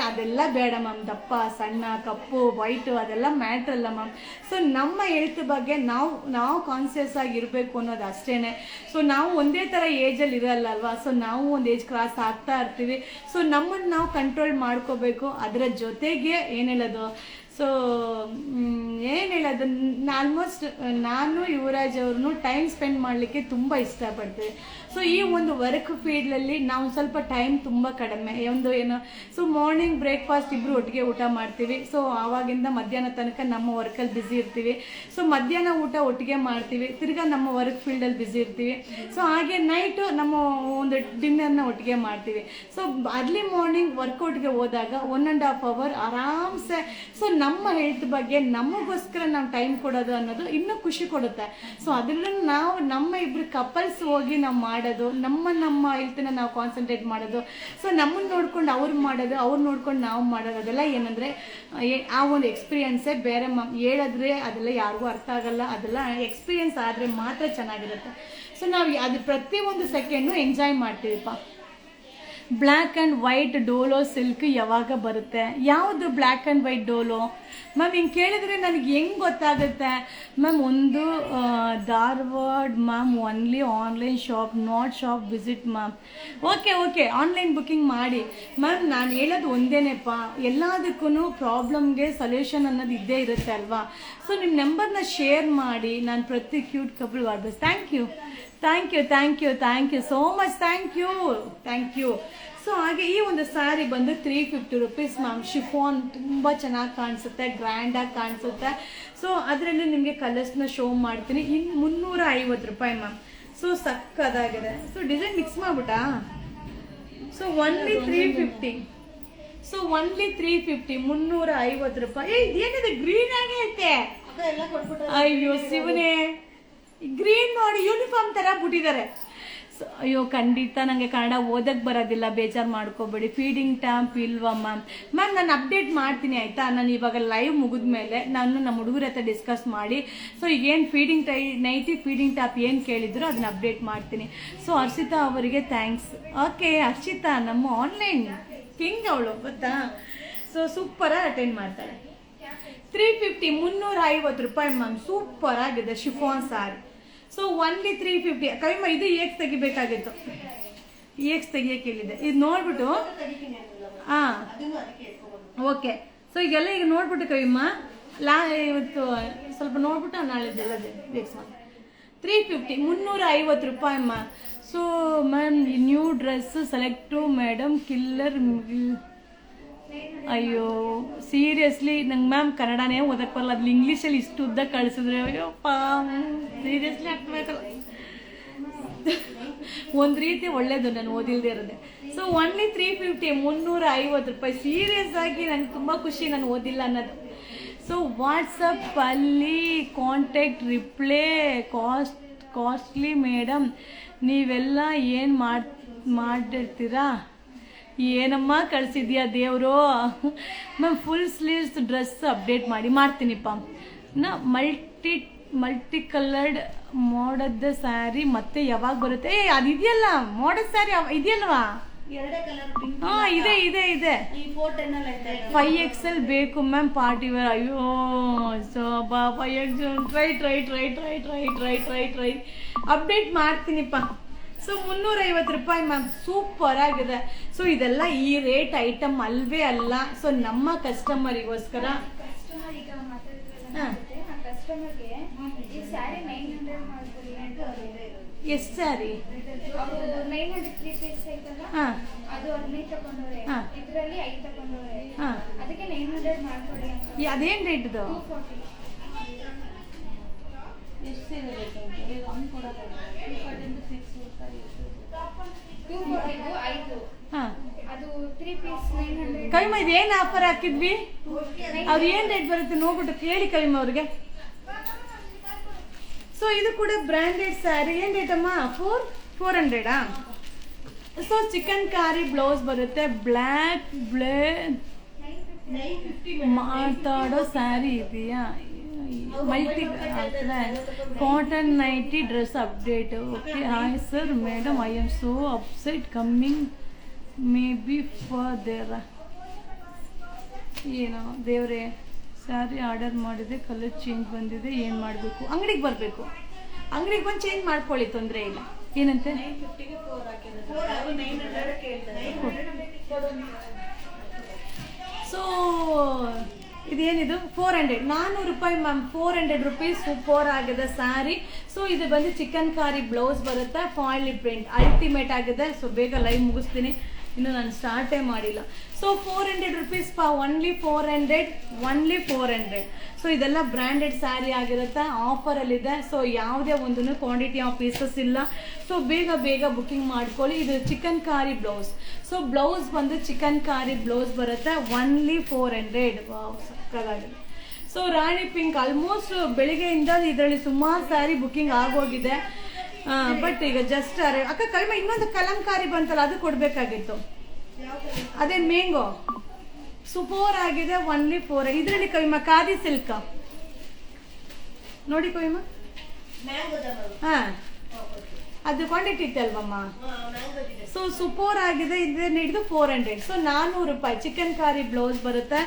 ಅದೆಲ್ಲ ಬೇಡ ಮ್ಯಾಮ್. ದಪ್ಪ, ಸಣ್ಣ, ಕಪ್ಪು, ವೈಟು ಅದೆಲ್ಲ ಮ್ಯಾಟ್ರ್ ಅಲ್ಲ ಮ್ಯಾಮ್. ಸೊ ನಮ್ಮ ಹೆಲ್ತ್ ಬಗ್ಗೆ ನಾವು ಕಾನ್ಸಿಯಸ್ ಆಗಿರಬೇಕು ಅನ್ನೋದು ಅಷ್ಟೇ. ಸೊ ನಾವು ಒಂದೇ ಥರ ಏಜಲ್ಲಿ ಇರಲ್ಲ ಅಲ್ವಾ. ಸೊ ನಾವು ಒಂದು ಏಜ್ ಕ್ರಾಸ್ ಆಗ್ತಾ ಇರ್ತೀವಿ. ಸೊ ನಮ್ಮನ್ನು ನಾವು ಕಂಟ್ರೋಲ್ ಮಾಡ್ಕೋಬೇಕು. ಅದರ ಜೊತೆಗೆ ಏನು ಹೇಳೋದು, ಸೊ ಏನು ಹೇಳೋದು, ಆಲ್ಮೋಸ್ಟ್ ನಾನು ಯುವರಾಜ್ ಅವ್ರನ್ನೂ ಟೈಮ್ ಸ್ಪೆಂಡ್ ಮಾಡಲಿಕ್ಕೆ ತುಂಬ ಇಷ್ಟಪಡ್ತೀವಿ. ಸೊ ಈ ಒಂದು ವರ್ಕ್ ಫೀಲ್ಡಲ್ಲಿ ನಾವು ಸ್ವಲ್ಪ ಟೈಮ್ ತುಂಬ ಕಡಿಮೆ. ಸೊ ಮಾರ್ನಿಂಗ್ ಬ್ರೇಕ್ಫಾಸ್ಟ್ ಇಬ್ಬರು ಒಟ್ಟಿಗೆ ಊಟ ಮಾಡ್ತೀವಿ. ಸೊ ಆವಾಗಿಂದ ಮಧ್ಯಾಹ್ನ ತನಕ ನಮ್ಮ ವರ್ಕಲ್ಲಿ ಬ್ಯುಸಿ ಇರ್ತೀವಿ. ಸೊ ಮಧ್ಯಾಹ್ನ ಊಟ ಒಟ್ಟಿಗೆ ಮಾಡ್ತೀವಿ, ತಿರ್ಗಾ ನಮ್ಮ ವರ್ಕ್ ಫೀಲ್ಡಲ್ಲಿ ಬ್ಯುಸಿ ಇರ್ತೀವಿ. ಸೊ ಹಾಗೆ ನೈಟು ನಮ್ಮ ಒಂದು ಡಿನ್ನರ್ನ ಒಟ್ಟಿಗೆ ಮಾಡ್ತೀವಿ. ಸೊ ಅರ್ಲಿ ಮಾರ್ನಿಂಗ್ ವರ್ಕೌಟ್ಗೆ ಹೋದಾಗ 1.5 hour ಆರಾಮ್ಸೆ. ಸೊ ನಮ್ಮ ಹೆಲ್ತ್ ಬಗ್ಗೆ ನಮಗೋಸ್ಕರ ನಾವು ಟೈಮ್ ಕೊಡೋದು ಅನ್ನೋದು ಇನ್ನೂ ಖುಷಿ ಕೊಡುತ್ತೆ. ಸೊ ಅದರಲ್ಲೂ ನಾವು ನಮ್ಮ ಇಬ್ಬರು ಕಪಲ್ಸ್ ಹೋಗಿ ನಾವು ಮಾಡೋದು, ನಮ್ಮ ಹೆಲ್ತನ್ನ ನಾವು ಕಾನ್ಸಂಟ್ರೇಟ್ ಮಾಡೋದು. ಸೊ ನಮ್ಮನ್ನು ನೋಡ್ಕೊಂಡು ಅವ್ರು ಮಾಡೋದು, ಅವ್ರು ನೋಡ್ಕೊಂಡು ನಾವು ಮಾಡೋದು, ಅದೆಲ್ಲ ಏನಂದರೆ ಆ ಒಂದು ಎಕ್ಸ್ಪೀರಿಯನ್ಸೇ ಬೇರೆ ಮ್ಯಾಮ್. ಹೇಳಿದ್ರೆ ಅದೆಲ್ಲ ಯಾರಿಗೂ ಅರ್ಥ ಆಗಲ್ಲ. ಅದೆಲ್ಲ ಎಕ್ಸ್ಪೀರಿಯನ್ಸ್ ಆದರೆ ಮಾತ್ರ ಚೆನ್ನಾಗಿರುತ್ತೆ. ಸೊ ನಾವು ಅದು ಪ್ರತಿಯೊಂದು ಸೆಕೆಂಡು ಎಂಜಾಯ್ ಮಾಡ್ತೀವಿಪ್ಪ. ಬ್ಲ್ಯಾಕ್ ಆ್ಯಂಡ್ ವೈಟ್ ಡೋಲೋ ಸಿಲ್ಕ್ ಯಾವಾಗ ಬರುತ್ತೆ? ಯಾವುದು ಬ್ಲ್ಯಾಕ್ ಆ್ಯಂಡ್ ವೈಟ್ ಡೋಲೋ ಮ್ಯಾಮ್? ಹಿಂಗೆ ಕೇಳಿದರೆ ನನಗೆ ಹೆಂಗೆ ಗೊತ್ತಾಗುತ್ತೆ ಮ್ಯಾಮ್? ಒಂದು Dharwad ma'am, only online shop, not shop visit ma'am. Okay online booking ಮಾಡಿ ಮ್ಯಾಮ್. ನಾನು ಹೇಳೋದು ಒಂದೇನೇಪ್ಪ, ಎಲ್ಲದಕ್ಕೂ ಪ್ರಾಬ್ಲಮ್ಗೆ ಸೊಲ್ಯೂಷನ್ ಅನ್ನೋದು ಇದ್ದೇ ಇರುತ್ತೆ ಅಲ್ವಾ? ಸೊ ನಿಮ್ಮ ನಂಬರ್ನ ಶೇರ್ ಮಾಡಿ, ನಾನು ಪ್ರತಿ ಕ್ಯೂಟ್ ಕಪಲ್ ವಾರ್ಬಸ್. Thank you so much. Thank you. So ಹಾಗೆ ಈ ಒಂದು ಸ್ಯಾರಿ ಬಂದು 350 ರುಪೀಸ್ ಮ್ಯಾಮ್. ಶಿಫಾನ್ ತುಂಬ ಚೆನ್ನಾಗಿ ಕಾಣಿಸುತ್ತೆ, ಗ್ರ್ಯಾಂಡಾಗಿ ಕಾಣಿಸುತ್ತೆ. ಸೊ ಅದರಲ್ಲಿ ನಿಮಗೆ ಕಲರ್ಸ್ನ ಶೋ ಮಾಡ್ತೀನಿ. ಇನ್ನು 350 ರೂಪಾಯಿ ಮ್ಯಾಮ್. ಸೊ ಸಕ್ಕದಾಗಿದೆ. ಸೊ ಡಿಸೈನ್ ಮಿಕ್ಸ್ ಮಾಡ್ಬಿಟ್ಟಾ? So only 350. 350 ರೂಪಾಯಿ. ಇದೇನಿದೆ ಗ್ರೀನ್ ಆಗೇ ಐತೆ? ಅಯ್ಯೋ ಶಿವನೇ, ಗ್ರೀನ್ ನೋಡಿ ಯೂನಿಫಾರ್ಮ್ ಥರ ಬಿಟ್ಟಿದ್ದಾರೆ. ಅಯ್ಯೋ ಖಂಡಿತ ನನಗೆ ಕನ್ನಡ ಓದಕ್ಕೆ ಬರೋದಿಲ್ಲ, ಬೇಜಾರು ಮಾಡ್ಕೋಬೇಡಿ. ಫೀಡಿಂಗ್ ಟ್ಯಾಂಪ್ ಇಲ್ವಾ ಮ್ಯಾಮ್? ನಾನು ಅಪ್ಡೇಟ್ ಮಾಡ್ತೀನಿ ಆಯಿತಾ? ನಾನು ಇವಾಗ ಲೈವ್ ಮುಗಿದ ಮೇಲೆ ನಾನು ನಮ್ಮ ಹುಡುಗರ ಹತ್ರ ಡಿಸ್ಕಸ್ ಮಾಡಿ, ಸೊ ಏನು ಫೀಡಿಂಗ್ ಫೀಡಿಂಗ್ ಟ್ಯಾಪ್ ಏನು ಕೇಳಿದ್ರು ಅದನ್ನ ಅಪ್ಡೇಟ್ ಮಾಡ್ತೀನಿ. ಸೊ ಹರ್ಷಿತಾ ಅವರಿಗೆ ಥ್ಯಾಂಕ್ಸ್. ಓಕೆ, ಹರ್ಷಿತಾ ನಮ್ಮ ಆನ್ಲೈನ್ ಕಿಂಗ್ ಅವಳು, ಗೊತ್ತಾ? ಸೊ ಸೂಪರಾಗಿ ಅಟೆಂಡ್ ಮಾಡ್ತಾಳೆ. 350, 350 ರೂಪಾಯಿ ಮ್ಯಾಮ್. ಸೂಪರ್ ಆಗಿದೆ ಶಿಫಾನ್ ಸಾರಿ. So only 350. ಕವಿಮ ಇದು EX ತೆಗಿಬೇಕಾಗಿತ್ತು, EX ತೆಗಿಯಕ್ಕೆ ಹೇಳಿದೆ. ಇದು ನೋಡ್ಬಿಟ್ಟು ಓಕೆ. ಸೊ ಈಗೆಲ್ಲ ಈಗ ನೋಡ್ಬಿಟ್ಟು ಕವಿಮ ಇವತ್ತು ಸ್ವಲ್ಪ ನೋಡ್ಬಿಟ್ಟು ನಾಳೆ 350, 350 ರೂಪಾಯಿ ಅಮ್ಮ. So ma'am new dress select madam, killer. ಅಯ್ಯೋ ಸೀರಿಯಸ್ಲಿ ನಂಗೆ ಮ್ಯಾಮ್ ಕನ್ನಡನೇ ಓದಕ್ಕೆ ಬರಲ್ಲ, ಅದ್ರಲ್ಲಿ ಇಂಗ್ಲೀಷಲ್ಲಿ ಇಷ್ಟು ಉದ್ದ ಕಳಿಸಿದ್ರೆ ಅಯ್ಯೋಪ್ಪ ಸೀರಿಯಸ್ಲಿ ಆಗ್ಬೇಕಲ್ಲ. ಒಂದು ರೀತಿ ಒಳ್ಳೇದು ನಾನು ಓದಿಲ್ದೇ ಇರೋದೆ. ಸೊ ಓನ್ಲಿ 350, 350 ರೂಪಾಯಿ. ಸೀರಿಯಸ್ ಆಗಿ ನನಗೆ ತುಂಬ ಖುಷಿ ನಾನು ಓದಿಲ್ಲ ಅನ್ನೋದು. ಸೊ ವಾಟ್ಸಪ್ಪಲ್ಲಿ ಕಾಂಟ್ಯಾಕ್ಟ್ ರಿಪ್ಲೇ ಕಾಸ್ಟ್ಲಿ ಮೇಡಮ್. ನೀವೆಲ್ಲ ಏನು ಮಾಡಿರ್ತೀರಾ? ಏನಮ್ಮ ಕಳಿಸಿದ್ಯಾ ದೇವರು? Ma'am full sleeves dress update ಮಾಡ್ತೀನಿಪ್ಪ. ಮಲ್ಟಿ ಕಲರ್ಡ್ ಮೋಡದ ಸ್ಯಾರಿ ಮತ್ತೆ ಯಾವಾಗ ಬರುತ್ತೆ? ಅದಿದೆಯಲ್ಲ ಮೋಡದ ಸ್ಯಾರಿ ಇದೆಯಲ್ವಾ? ಹಾಂ ಇದೆ. 5XL ಬೇಕು ಮ್ಯಾಮ್, ಪಾರ್ಟಿ ವೇರ್. ಅಯ್ಯೋ ಸೋಬಾ 5XL ಟ್ರೈ ಅಪ್ಡೇಟ್ ಮಾಡ್ತೀನಿಪ್ಪ. ಸೊ 350 ರೂಪಾಯಿ ಮ್ಯಾಮ್. ಸೂಪರ್ ಆಗಿದೆ. ಸೊ ಇದೆಲ್ಲ ಈ ರೇಟ್ ಐಟಮ್ ಅಲ್ವೇ ಅಲ್ಲ. ಸೊ ನಮ್ಮ ಕಸ್ಟಮರಿಗೋಸ್ಕರ ಎಷ್ಟು ಸ್ಯಾರಿ? ಅದೇನು ರೇಟ್ದು? ಕವಿಮ ಇದೇನು ಆಫರ್ ಹಾಕಿದ್ವಿ? ಅವ್ರು ಏನ್ ರೇಟ್ ಬರುತ್ತೆ ನೋಡ್ಬಿಟ್ಟು ಕೇಳಿ ಕವಿಮ ಅವ್ರಿಗೆ. ಸೊ ಇದು ಕೂಡ ಬ್ರ್ಯಾಂಡೆಡ್ ಸ್ಯಾರಿ. ಏನ್ ರೇಟ್ ಅಮ್ಮ? 400. ಸೊ ಚಿಕನ್ ಕಾರಿ ಬ್ಲೌಸ್ ಬರುತ್ತೆ. ಬ್ಲ್ಯಾಕ್ ಮಾತಾಡೋ ಸ್ಯಾರಿ ಇದೆಯಾ? Multi cotton nighty dress update. Okay hi sir madam, I am so upset coming may be for there. ಏನೋ ದೇವ್ರೆ, ಸ್ಯಾರಿ ಆರ್ಡರ್ ಮಾಡಿದೆ, ಕಲರ್ ಚೇಂಜ್ ಬಂದಿದೆ, ಏನು ಮಾಡಬೇಕು? ಅಂಗಡಿಗೆ ಬರಬೇಕು, ಅಂಗಡಿಗೆ ಬಂದು ಚೇಂಜ್ ಮಾಡ್ಕೊಳ್ಳಿ, ತೊಂದರೆ ಇಲ್ಲ. ಏನಂತೆ? ಸೊ ಇದೇನಿದು? 400, 400 ರೂಪಾಯಿ ಮ್ಯಾಮ್. 400 ರುಪೀಸ್. ಸೂಪರ್ ಆಗಿದೆ ಸ್ಯಾರಿ. ಸೊ ಇದು ಬಂದು ಚಿಕನ್ ಕಾರಿ ಬ್ಲೌಸ್ ಬರುತ್ತೆ, ಫಾಯಿಲ್ ಪ್ರಿಂಟ್, ಅಲ್ಟಿಮೇಟ್ ಆಗಿದೆ. ಸೊ ಬೇಗ ಲೈವ್ ಮುಗಿಸ್ತೀನಿ, ಇನ್ನು ನಾನು ಸ್ಟಾರ್ಟೇ ಮಾಡಿಲ್ಲ. So 400 rupees only 400. ಸೊ ಇದೆಲ್ಲ ಬ್ರ್ಯಾಂಡೆಡ್ ಸ್ಯಾರಿ ಆಗಿರುತ್ತೆ, ಆಫರಲ್ಲಿದೆ. ಸೊ ಯಾವುದೇ ಒಂದು ಕ್ವಾಂಟಿಟಿ ಆಫ್ ಪೀಸಸ್ ಇಲ್ಲ. ಸೊ ಬೇಗ ಬುಕ್ಕಿಂಗ್ ಮಾಡ್ಕೊಳ್ಳಿ. ಇದು ಚಿಕನ್ ಕಾರಿ ಬ್ಲೌಸ್. ಸೊ ಬ್ಲೌಸ್ ಬಂದು ಚಿಕನ್ ಕಾರಿ ಬ್ಲೌಸ್ ಬರುತ್ತೆ, ಓನ್ಲಿ 400. ಸಕ್ಕದಾಗಿದೆ. ಸೊ ರಾಣಿ ಪಿಂಕ್ ಆಲ್ಮೋಸ್ಟ್ ಬೆಳಿಗ್ಗೆಯಿಂದ ಇದರಲ್ಲಿ ಸುಮಾರು ಸ್ಯಾರಿ ಬುಕ್ಕಿಂಗ್ ಆಗೋಗಿದೆ. ಬಟ್ ಈಗ ಜಸ್ಟ್ ಅಕ್ಕ ಕಡಿಮೆ ಇನ್ನೊಂದು ಕಲಂಕಾರಿ ಬಂತಲ್ಲ, ಅದು ಕೊಡಬೇಕಾಗಿತ್ತು. ಅದೇ ಮ್ಯಾಂಗೋ ಸೂಪರ್ ಆಗಿದೆ, ಓನ್ಲಿ 4. ಇದರಲ್ಲಿ ಕವಿಮ ಖಾದಿ ಸಿಲ್ಕ್ ನೋಡಿ ಕವಿಮ. ಹಾಂ ಅದು ಕ್ವಾಂಟಿಟಿ ಇತ್ತಲ್ವಮ್ಮ. ಸೊ ಸೂಪರ್ ಆಗಿದೆ. ಇದನ್ನ ಹಿಡಿದು 400. ಸೊ 400 ರೂಪಾಯಿ ಚಿಕನ್ ಕಾರಿ ಬ್ಲೌಸ್ ಬರುತ್ತೆ.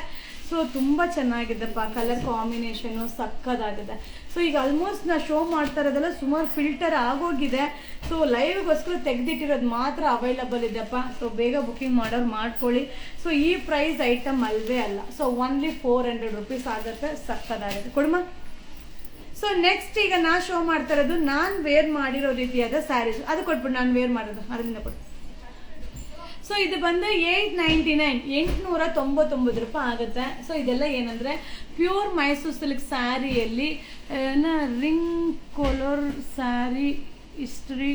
ಸೊ ತುಂಬ ಚೆನ್ನಾಗಿದೆಪ್ಪ, ಕಲರ್ ಕಾಂಬಿನೇಷನು ಸಕ್ಕದಾಗಿದೆ. ಸೊ ಈಗ ಆಲ್ಮೋಸ್ಟ್ ನಾ ಶೋ ಮಾಡ್ತಾ ಇರೋದೆಲ್ಲ ಸುಮಾರು ಫಿಲ್ಟರ್ ಆಗೋಗಿದೆ. ಸೊ ಲೈವ್ಗೋಸ್ಕರ ತೆಗೆದಿಟ್ಟಿರೋದು ಮಾತ್ರ ಅವೈಲಬಲ್ ಇದೆಪ್ಪ. ಸೊ ಬೇಗ ಬುಕ್ಕಿಂಗ್ ಮಾಡೋರು ಮಾಡ್ಕೊಳ್ಳಿ. ಸೊ ಈ ಪ್ರೈಸ್ ಐಟಮ್ ಅಲ್ವೇ ಅಲ್ಲ. ಸೊ ಓನ್ಲಿ 400 ರುಪೀಸ್ ಆಗುತ್ತೆ. ಸಕ್ಕದಾಗಿದೆ ಕೊಡಮ್ಮ. ಸೊ ನೆಕ್ಸ್ಟ್ ಈಗ ನಾ ಶೋ ಮಾಡ್ತಾ ಇರೋದು ನಾನು ವೇರ್ ಮಾಡಿರೋ ರೀತಿಯಾದ ಸ್ಯಾರೀಸ್. ಅದು ಕೊಟ್ಬಿಟ್ಟು ನಾನು ವೇರ್ ಮಾಡೋದು ಅದರಿಂದ ಕೊಟ್ಟು. ಸೊ ಇದು ಬಂದು 899, 899 ರೂಪಾಯಿ ಆಗುತ್ತೆ. ಸೊ ಇದೆಲ್ಲ ಏನಂದರೆ ಪ್ಯೂರ್ ಮೈಸೂರು ಸಿಲ್ಕ್ ಸ್ಯಾರಿಯಲ್ಲಿ ರಿಂಗ್ ಕೋಲರ್ ಸ್ಯಾರಿ ಹಿಸ್ಟ್ರಿ.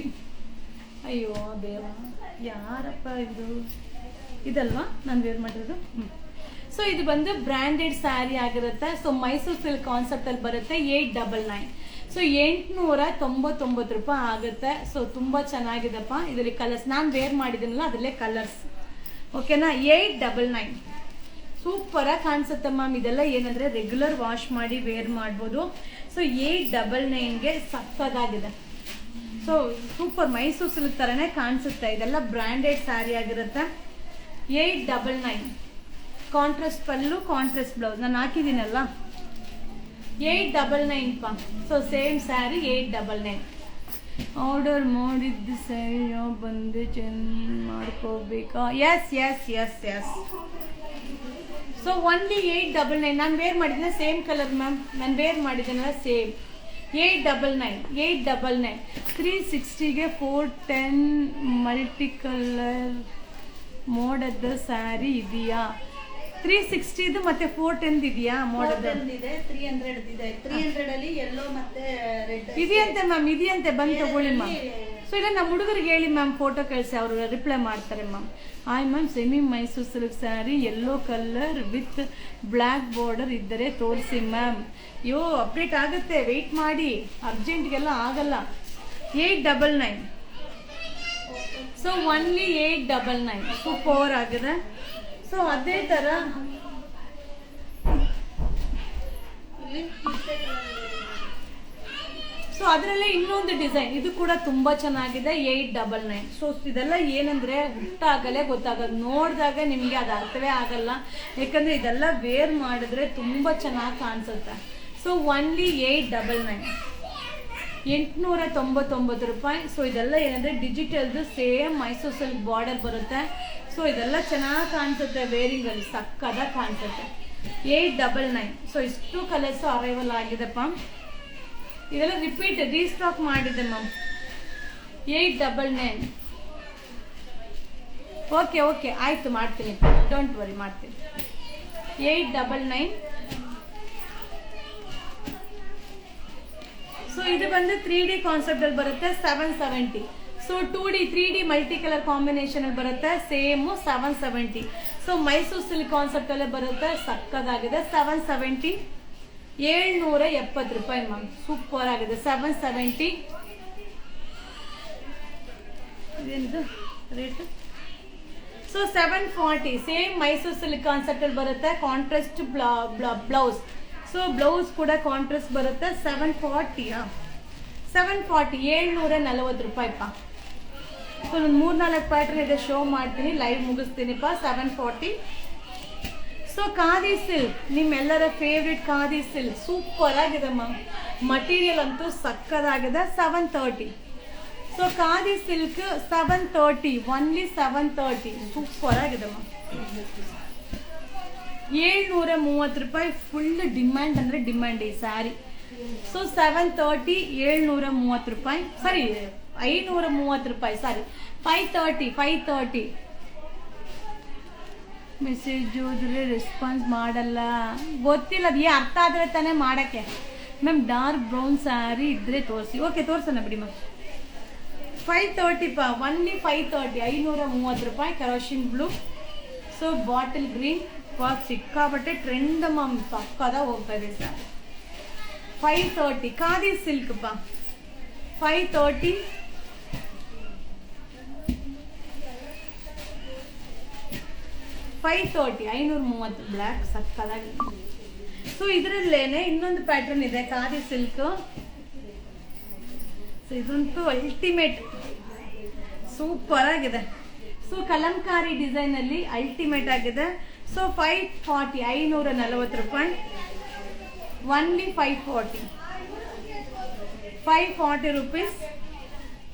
ಅಯ್ಯೋ ದೇವ, ಯಾರಪ್ಪ ಇದು? ಇದಲ್ವಾ ನಾನು ವೇರ್ ಮಾಡಿರೋದು? ಸೊ ಇದು ಬಂದು ಬ್ರ್ಯಾಂಡೆಡ್ ಸ್ಯಾರಿ ಆಗಿರುತ್ತೆ. ಸೊ ಮೈಸೂರು ಸಿಲ್ಕ್ ಕಾನ್ಸೆಪ್ಟಲ್ಲಿ ಬರುತ್ತೆ. 899. ಸೊ 899 ರೂಪಾಯಿ ಆಗುತ್ತೆ. ಸೊ ತುಂಬ ಚೆನ್ನಾಗಿದೆಪ್ಪ. ಇದರಲ್ಲಿ ಕಲರ್ಸ್ ನಾನು ವೇರ್ ಮಾಡಿದ್ದೀನಲ್ಲ ಅದರಲ್ಲೇ ಕಲರ್ಸ್. ಓಕೆನಾ? 899 ಸೂಪರಾಗಿ ಕಾಣಿಸುತ್ತೆ ಮ್ಯಾಮ್. ಇದೆಲ್ಲ ಏನಂದರೆ ರೆಗ್ಯುಲರ್ ವಾಶ್ ಮಾಡಿ ವೇರ್ ಮಾಡ್ಬೋದು. ಸೊ 899ಗೆ ಸಕ್ಕದಾಗಿದೆ. ಸೊ ಸೂಪರ್ ಮೈಸೂರು ಸಿಲ್ಕ್ ಥರನೇ ಕಾಣಿಸುತ್ತೆ. ಇದೆಲ್ಲ ಬ್ರ್ಯಾಂಡೆಡ್ ಸ್ಯಾರಿ ಆಗಿರುತ್ತೆ. 899 ಕಾಂಟ್ರಾಸ್ಟ್ ಪಲ್ಲು, ಕಾಂಟ್ರಾಸ್ಟ್ ಬ್ಲೌಸ್ ನಾನು ಹಾಕಿದ್ದೀನಲ್ಲ. 899 ಪಾ. So same sari 899. ಆರ್ಡರ್ ಮಾಡಿದ್ದು ಸರಿ ಬಂದು ಚೇಂಜ್ ಮಾಡ್ಕೋಬೇಕಾ? Yes yes yes yes. So only 899. ನಾನು ವೇರ್ ಮಾಡಿದ್ದೀನಿ ಸೇಮ್ ಕಲರ್ ಮ್ಯಾಮ್. ನಾನು ವೇರ್ ಮಾಡಿದ್ದೀನಲ್ಲ ಸೇಮ್. 899, 899. 360ಗೆ 410 ಮಲ್ಟಿ ಕಲರ್ ಮೋಡದ ಸ್ಯಾರಿ ಇದೆಯಾ? 360 ಮತ್ತೆ 410 ಇದೆಯಾ? ಮೋಡದ ಇದೆ, 300 ಇದೆ. 300 ಅಲ್ಲಿ ಯೆಲ್ಲೋ ಮತ್ತೆ ರೆಡ್ ಇದೆಯಂತೆ ಮ್ಯಾಮ್. ಇದೆಯಂತೆ, ಬಂದು ತಗೊಳ್ಳಿ ಮ್ಯಾಮ್. ಸೊ ಇಲ್ಲ ನಮ್ಮ ಹುಡುಗರಿಗೆ ಹೇಳಿ ಮ್ಯಾಮ್, ಫೋಟೋ ಕಳಿಸಿ, ಅವರು ರಿಪ್ಲೈ ಮಾಡ್ತಾರೆ ma'am. Hi ma'am, semi Mysuru silk sari yellow colour with black border ಇದ್ದರೆ ತೋರಿಸಿ ಮ್ಯಾಮ್. ಅಯ್ಯೋ ಅಪ್ಡೇಟ್ ಆಗುತ್ತೆ, ವೆಯ್ಟ್ ಮಾಡಿ, ಅರ್ಜೆಂಟ್ಗೆಲ್ಲ ಆಗಲ್ಲ. 899. So only 899. ಸೂಪರ್ ಆಗಿದೆ. ಸೊ ಅದೇ ಥರ ಸೊ ಅದರಲ್ಲೇ ಇನ್ನೊಂದು ಡಿಸೈನ್, ಇದು ಕೂಡ ತುಂಬ ಚೆನ್ನಾಗಿದೆ. 899. ಸೊ ಇದೆಲ್ಲ ಏನಂದರೆ ಹುಟ್ಟಾಗಲೇ ಗೊತ್ತಾಗೋದು, ನೋಡಿದಾಗ ನಿಮಗೆ ಅದು ಅರ್ಥವೇ ಆಗಲ್ಲ. ಯಾಕಂದರೆ ಇದೆಲ್ಲ ವೇರ್ ಮಾಡಿದ್ರೆ ತುಂಬ ಚೆನ್ನಾಗಿ ಕಾಣಿಸುತ್ತೆ. ಸೊ ಒನ್ಲಿ 899, 899 ರೂಪಾಯಿ. ಸೊ ಇದೆಲ್ಲ ಏನಂದರೆ ಡಿಜಿಟಲ್ದು ಸೇಮ್ ಮೈಸೂರು ಸಿಲ್ಕ್ ಬಾರ್ಡರ್ ಬರುತ್ತೆ. ಸೊ ಇದೆಲ್ಲ ಚೆನ್ನಾಗಿ ಕಾಣಿಸುತ್ತೆ ವೇರಿಂಗಲ್ಲಿ, ಸಕ್ಕದಾಗಿ ಕಾಣಿಸುತ್ತೆ. 899. ಸೊ ಇಷ್ಟು ಕಲರ್ಸು ಅರೈವಲ್ ಆಗಿದೆಪ್ಪ. ಇದೆಲ್ಲ ರಿಪೀಟ್ ರೀಸ್ಟಾಕ್ ಮಾಡಿದೆ ಮ್ಯಾಮ್. 899. ಓಕೆ ಓಕೆ ಆಯಿತು, ಮಾಡ್ತೀನಿ, ಡೋಂಟ್ ವರಿ, ಮಾಡ್ತೀನಿ. 899. ಸೊ ಇದು ಬಂದು 3D ಕಾನ್ಸೆಪ್ಟಲ್ಲಿ ಬರುತ್ತೆ. 770. So 2D 3D multi colour combination ಅಲ್ಲಿ ಬರುತ್ತೆ. Same 770. So Mysuru silk concept ಅಲ್ಲೇ ಬರುತ್ತೆ. ಸಕ್ಕದಾಗಿದೆ. 770, 770 ರೂಪಾಯಿ ಮ್ಯಾಮ್. ಸೂಪರ್ ಆಗಿದೆ. 770. ಇದೇನಿದು rate? So 740 same Mysuru silk concept ಅಲ್ಲಿ ಬರುತ್ತೆ. Contrast blouse. ಸೊ ಬ್ಲೌಸ್ ಕೂಡ ಕಾಂಟ್ರಾಸ್ಟ್ ಬರುತ್ತೆ. 740. 740, 740 ರೂಪಾಯಿಪ್ಪ. ಸೊ ನಾನು 3-4 ಪ್ಯಾಟ್ರನ್ ಇದೆ, ಶೋ ಮಾಡ್ತೀನಿ, ಲೈವ್ ಮುಗಿಸ್ತೀನಿಪ್ಪ. 740. ಸೊ ಖಾದಿ ಸಿಲ್ಕ್, ನಿಮ್ಮೆಲ್ಲರ ಫೇವ್ರೆಟ್ ಖಾದಿ ಸಿಲ್ಕ್ ಸೂಪರ್ ಆಗಿದೆ ಮ್ಯಾಮ್. ಮಟೀರಿಯಲ್ ಅಂತೂ ಸಕ್ಕದಾಗಿದೆ. 730. So khadi silk 730, only 730. Super ಆಗಿದೆ ಮ್ಯಾಮ್. 730 ರೂಪಾಯಿ. ಫುಲ್ ಡಿಮ್ಯಾಂಡ್ ಅಂದರೆ ಡಿಮ್ಯಾಂಡ್ ಈ ಸ್ಯಾರಿ. ಸೊ 730, 730 ರೂಪಾಯಿ. ಸರಿ, 530 ರೂಪಾಯಿ. ಸಾರಿ, 530. ಮೆಸೇಜ್ ಹೋದ್ರೆ ರೆಸ್ಪಾನ್ಸ್ ಮಾಡಲ್ಲ, ಗೊತ್ತಿಲ್ಲ. ಅದು ಅರ್ಥ ಆದರೆ ತಾನೇ ಮಾಡೋಕ್ಕೆ. ಮ್ಯಾಮ್ ಡಾರ್ಕ್ ಬ್ರೌನ್ ಸ್ಯಾರಿ ಇದ್ದರೆ ತೋರಿಸಿ. ಓಕೆ, ತೋರಿಸೋಣ ಬಿಡಿ ಮ್ಯಾಮ್. 530 ಪಾ, ಒನ್ಲಿ 530. 530 ರೂಪಾಯಿ. ಕರೋಶಿನ್ ಬ್ಲೂ. ಸೊ ಬಾಟಲ್ ಗ್ರೀನ್ ಸಿಕ್ಕಾಬಟ್ಟೆ ಟ್ರೆಂಡ್ ಮ್ಯಾಮ್, ಸಕ್ಕದ ಹೋಗ್ತಾ ಇದೆ ಸರ್. 530 ಖಾದಿ ಸಿಲ್ಕ್ ಪಾ. 530. $530, 530 ಬ್ಲ್ಯಾಕ್ ಸಕ್ಕದಾಗಿ. ಸೊ ಇದರಲ್ಲೇನೆ ಇನ್ನೊಂದು ಪ್ಯಾಟರ್ನ್ ಇದೆ ಖಾದಿ ಸಿಲ್ಕ್. ಸೊ ಇದಂತೂ ಅಲ್ಟಿಮೇಟ್. ಸೂಪರ್ ಆಗಿದೆ. ಸೊ ಕಲಂಕಾರಿ ಡಿಸೈನ್ ಅಲ್ಲಿ ಅಲ್ಟಿಮೇಟ್ ಆಗಿದೆ. ಸೊ 540 540 ರೂಪಾಯಿ, only 540 rupees.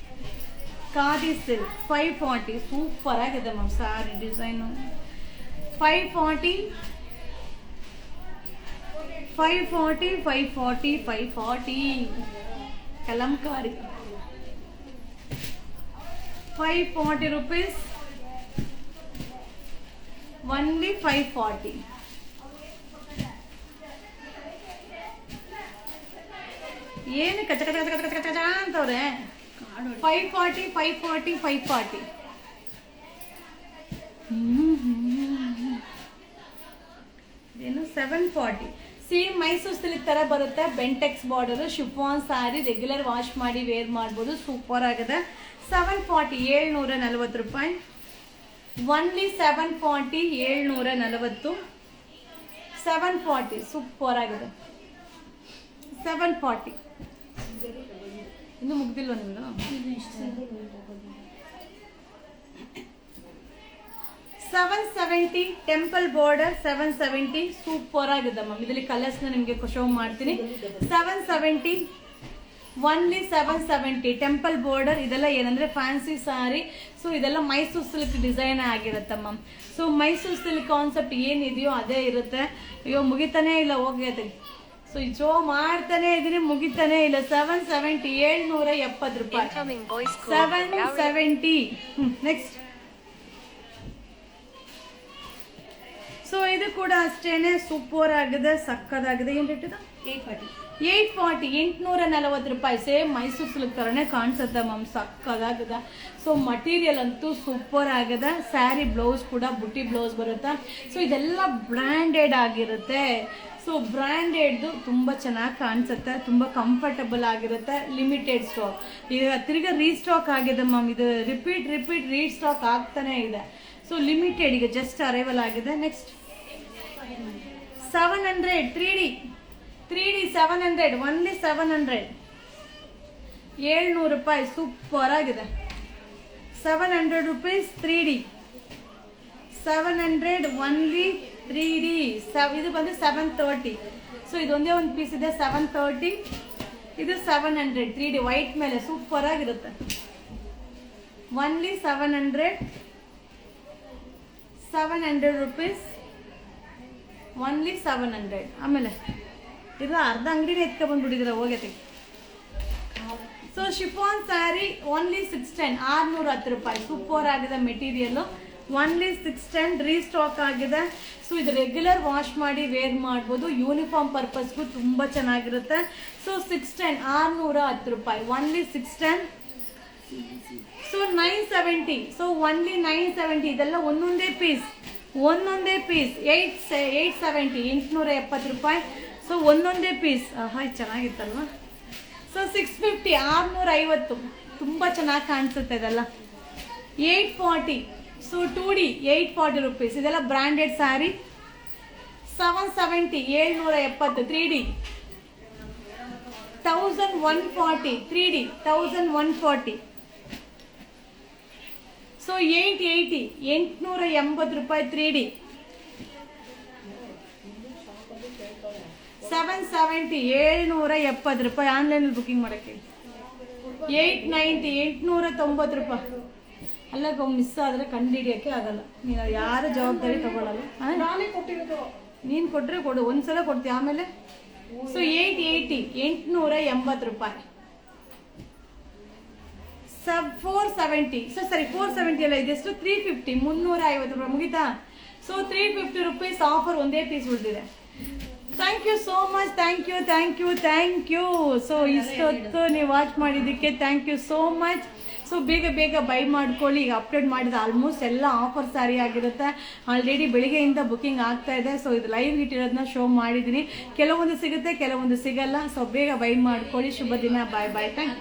Khadi silk 540 super ಆಗಿದೆ ma'am sorry design. 540 Kalamkari 540 rupees, only 540. ಏನು ಕಚ ಕಚ ಕಚ ಕಚ ಕಚ ಅಂತವ್ರೆ. 540 ಏನು 740. ಸೇಮ್ ಮೈಸೂರು ಸಿಲ್ಕ್ ತರ ಬರುತ್ತೆ. Bentex border, chiffon sari, regular wash ಮಾಡಿ ವೇರ್ ಮಾಡ್ಬೋದು. ಸೂಪರ್ ಆಗಿದೆ. 740 740 ರೂಪಾಯಿ, ಒನ್ಲಿ 740 740. 740 ಸೂಪರ್ ಆಗಿದೆ. 740 ಇನ್ನು ಮುಗ್ದಿಲ್ವ ನಿಮ್ದು? 770 ಟೆಂಪಲ್ ಬಾರ್ಡರ್ 770 ಸೂಪರ್ ಆಗಿದೆ ಮ್ಯಾಮ್. ಇದರಲ್ಲಿ ಕಲರ್ಸ್ ನಿಮಗೆ ಶೋ ಮಾಡ್ತೀನಿ. 770 ಒನ್ಲಿ 770 ಟೆಂಪಲ್ ಬಾರ್ಡರ್. ಇದೆಲ್ಲ ಏನಂದ್ರೆ ಫ್ಯಾನ್ಸಿ ಸಾರಿ. ಸೊ ಇದೆಲ್ಲ ಮೈಸೂರು ಸಿಲ್ಕ್ ಡಿಸೈನ್ ಆಗಿರುತ್ತೆ ma'am. So Mysuru silk concept ಏನಿದೆಯೋ ಅದೇ ಇರುತ್ತೆ. ಅಯ್ಯೋ ಮುಗಿತಾನೆ ಇಲ್ಲ, ಹೋಗೈತೆ. ಸೊ ಈ ಶೋ ಮಾಡ್ತಾನೆ ಇದೀನಿ, ಮುಗಿತಾನೆ ಇಲ್ಲ. 770 770 ರೂಪಾಯಿ, 770. ನೆಕ್ಸ್ಟ್. ಸೊ ಇದು ಕೂಡ ಅಷ್ಟೇನೆ ಸೂಪರ್ ಆಗಿದೆ, ಸಕ್ಕದಾಗಿದೆ. ಏನ್ ರೇಟ್ ಇದು? 840 840 ರೂಪಾಯಿ. ಸೇಮ್ ಮೈಸೂರು ಸಿಲ್ಕ್ ತರನೇ ಕಾಣಿಸುತ್ತೆ ಮ್ಯಾಮ್, ಸಕ್ಕದಾಗಿದೆ. ಸೊ ಮಟೀರಿಯಲ್ ಅಂತೂ ಸೂಪರ್ ಆಗಿದೆ. ಸ್ಯಾರಿ ಬ್ಲೌಸ್ ಕೂಡ ಬುಟ್ಟಿ ಬ್ಲೌಸ್ ಬರುತ್ತೆ. ಸೊ ಇದೆಲ್ಲ ಬ್ರ್ಯಾಂಡೆಡ್ ಆಗಿರುತ್ತೆ. ಸೊ ಬ್ರ್ಯಾಂಡೆಡ್ದು ತುಂಬ ಚೆನ್ನಾಗಿ ಕಾಣಿಸುತ್ತೆ, ತುಂಬ ಕಂಫರ್ಟಬಲ್ ಆಗಿರುತ್ತೆ. ಲಿಮಿಟೆಡ್ ಸ್ಟಾಕ್, ಈಗ ತಿರ್ಗಾ ರೀಸ್ಟಾಕ್ ಆಗಿದೆ ಮ್ಯಾಮ್. ಇದು ರಿಪೀಟ್ ರೀಸ್ಟಾಕ್ ಆಗ್ತಾನೆ ಇದೆ. ಸೊ ಲಿಮಿಟೆಡ್ ಈಗ ಜಸ್ಟ್ ಅರೈವಲ್ ಆಗಿದೆ. ನೆಕ್ಸ್ಟ್ 700 3D 700 ಒನ್ಲಿ 700 700 ರೂಪಾಯಿ. ಸೂಪರ್ ಆಗಿದೆ. 700 ರುಪೀಸ್ 3D 700 ಒನ್ಲಿ 3D. ಇದು ಬಂದು 730. ಸೊ ಇದೊಂದೇ ಒಂದು ಪೀಸ್ ಇದೆ 730. ಇದು 700 3D ವೈಟ್ ಮೇಲೆ ಸೂಪರ್ ಆಗಿರುತ್ತೆ. Only 700 rupees, only 700. ಆಮೇಲೆ ಇದು ಅರ್ಧ ಅಂಗಡಿನೇ ಎತ್ಕೊ ಬಂದ್ಬಿಟ್ಟಿದ್ರೆ ಹೋಗೈತೆ. ಸೊ ಶಿಫಾನ್ ಸ್ಯಾರಿ ಓನ್ಲಿ 610 610 ರೂಪಾಯಿ. ಸೂಪರ್ ಆಗಿದೆ ಮೆಟೀರಿಯಲ್. ಒನ್ಲಿ 610 ರೀಸ್ಟಾಕ್ ಆಗಿದೆ. ಸೊ ಇದು ರೆಗ್ಯುಲರ್ ವಾಶ್ ಮಾಡಿ ವೇರ್ ಮಾಡ್ಬೋದು. ಯೂನಿಫಾರ್ಮ್ ಪರ್ಪಸ್ಗೂ ತುಂಬ ಚೆನ್ನಾಗಿರುತ್ತೆ. ಸೊ 610 610 ರೂಪಾಯಿ, ಒನ್ಲಿ 610. ಸೊ 970. So only 970. ಇದೆಲ್ಲ ಒಂದೊಂದೇ ಪೀಸ್ 870 870 ರೂಪಾಯಿ. ಸೊ ಒಂದೊಂದೇ ಪೀಸ್. ಚೆನ್ನಾಗಿತ್ತಲ್ವಾ? ಸೊ 650 650 ತುಂಬ ಚೆನ್ನಾಗಿ ಕಾಣಿಸುತ್ತೆ ಇದೆಲ್ಲ. 840. So 2D 840 rupees. ಇದೆಲ್ಲ branded sari. 770 770 3D 1140 3D 1140. So 880 880 ರೂಪಾಯಿ 3D. 770 770 ರೂಪಾಯಿ. ಆನ್ಲೈನಲ್ಲಿ ಬುಕಿಂಗ್ ಮಾಡೋಕ್ಕೆ 890 890 ರೂಪಾಯಿ. ಅಲ್ಲ ಮಿಸ್ ಆದರೆ ಕಂಡು ಹಿಡಿಯೋಕ್ಕೆ ಆಗಲ್ಲ. ನೀನು ಯಾರು ಜವಾಬ್ದಾರಿ ತಗೊಳ್ಳಲ್ಲ. ನಾನೇ ಕೊಟ್ಟಿರೋದು. ನೀನು ಕೊಟ್ಟರೆ ಕೊಡು, ಒಂದ್ಸಲ ಕೊಡ್ತೀವಿ ಆಮೇಲೆ. ಸೊ 880 880 ರೂಪಾಯಿ. 470. ಸೊ ಸರಿ 470 ಅಲ್ಲ, ಇದೆಷ್ಟು 350 350 ರೂಪಾಯಿ. ಮುಗಿತಾ? So 350 rupees offer. ಒಂದೇ ಪೀಸ್ ಉಳಿದಿದೆ. Thank you so much. Thank you. So ಇಷ್ಟೊತ್ತು ನೀವು ವಾಚ್ ಮಾಡಿದ್ದಕ್ಕೆ thank you so much. So ಬೇಗ ಬೈ ಮಾಡ್ಕೊಳ್ಳಿ. ಈಗ ಅಪ್ಡೇಟ್ ಮಾಡಿದ ಆಲ್ಮೋಸ್ಟ್ ಎಲ್ಲ ಆಫರ್ ಸ್ಯಾರಿ ಆಗಿರುತ್ತೆ. ಆಲ್ರೆಡಿ ಬೆಳಿಗ್ಗೆಯಿಂದ ಬುಕಿಂಗ್ ಆಗ್ತಾ ಇದೆ. ಸೊ ಇದು ಲೈವ್ ಇಟ್ಟಿರೋದನ್ನ ಶೋ ಮಾಡಿದ್ದೀನಿ. ಕೆಲವೊಂದು ಸಿಗುತ್ತೆ, ಕೆಲವೊಂದು ಸಿಗಲ್ಲ. ಸೊ ಬೇಗ ಬೈ ಮಾಡ್ಕೊಳ್ಳಿ. ಶುಭ ದಿನ. ಬಾಯ್. Thank you.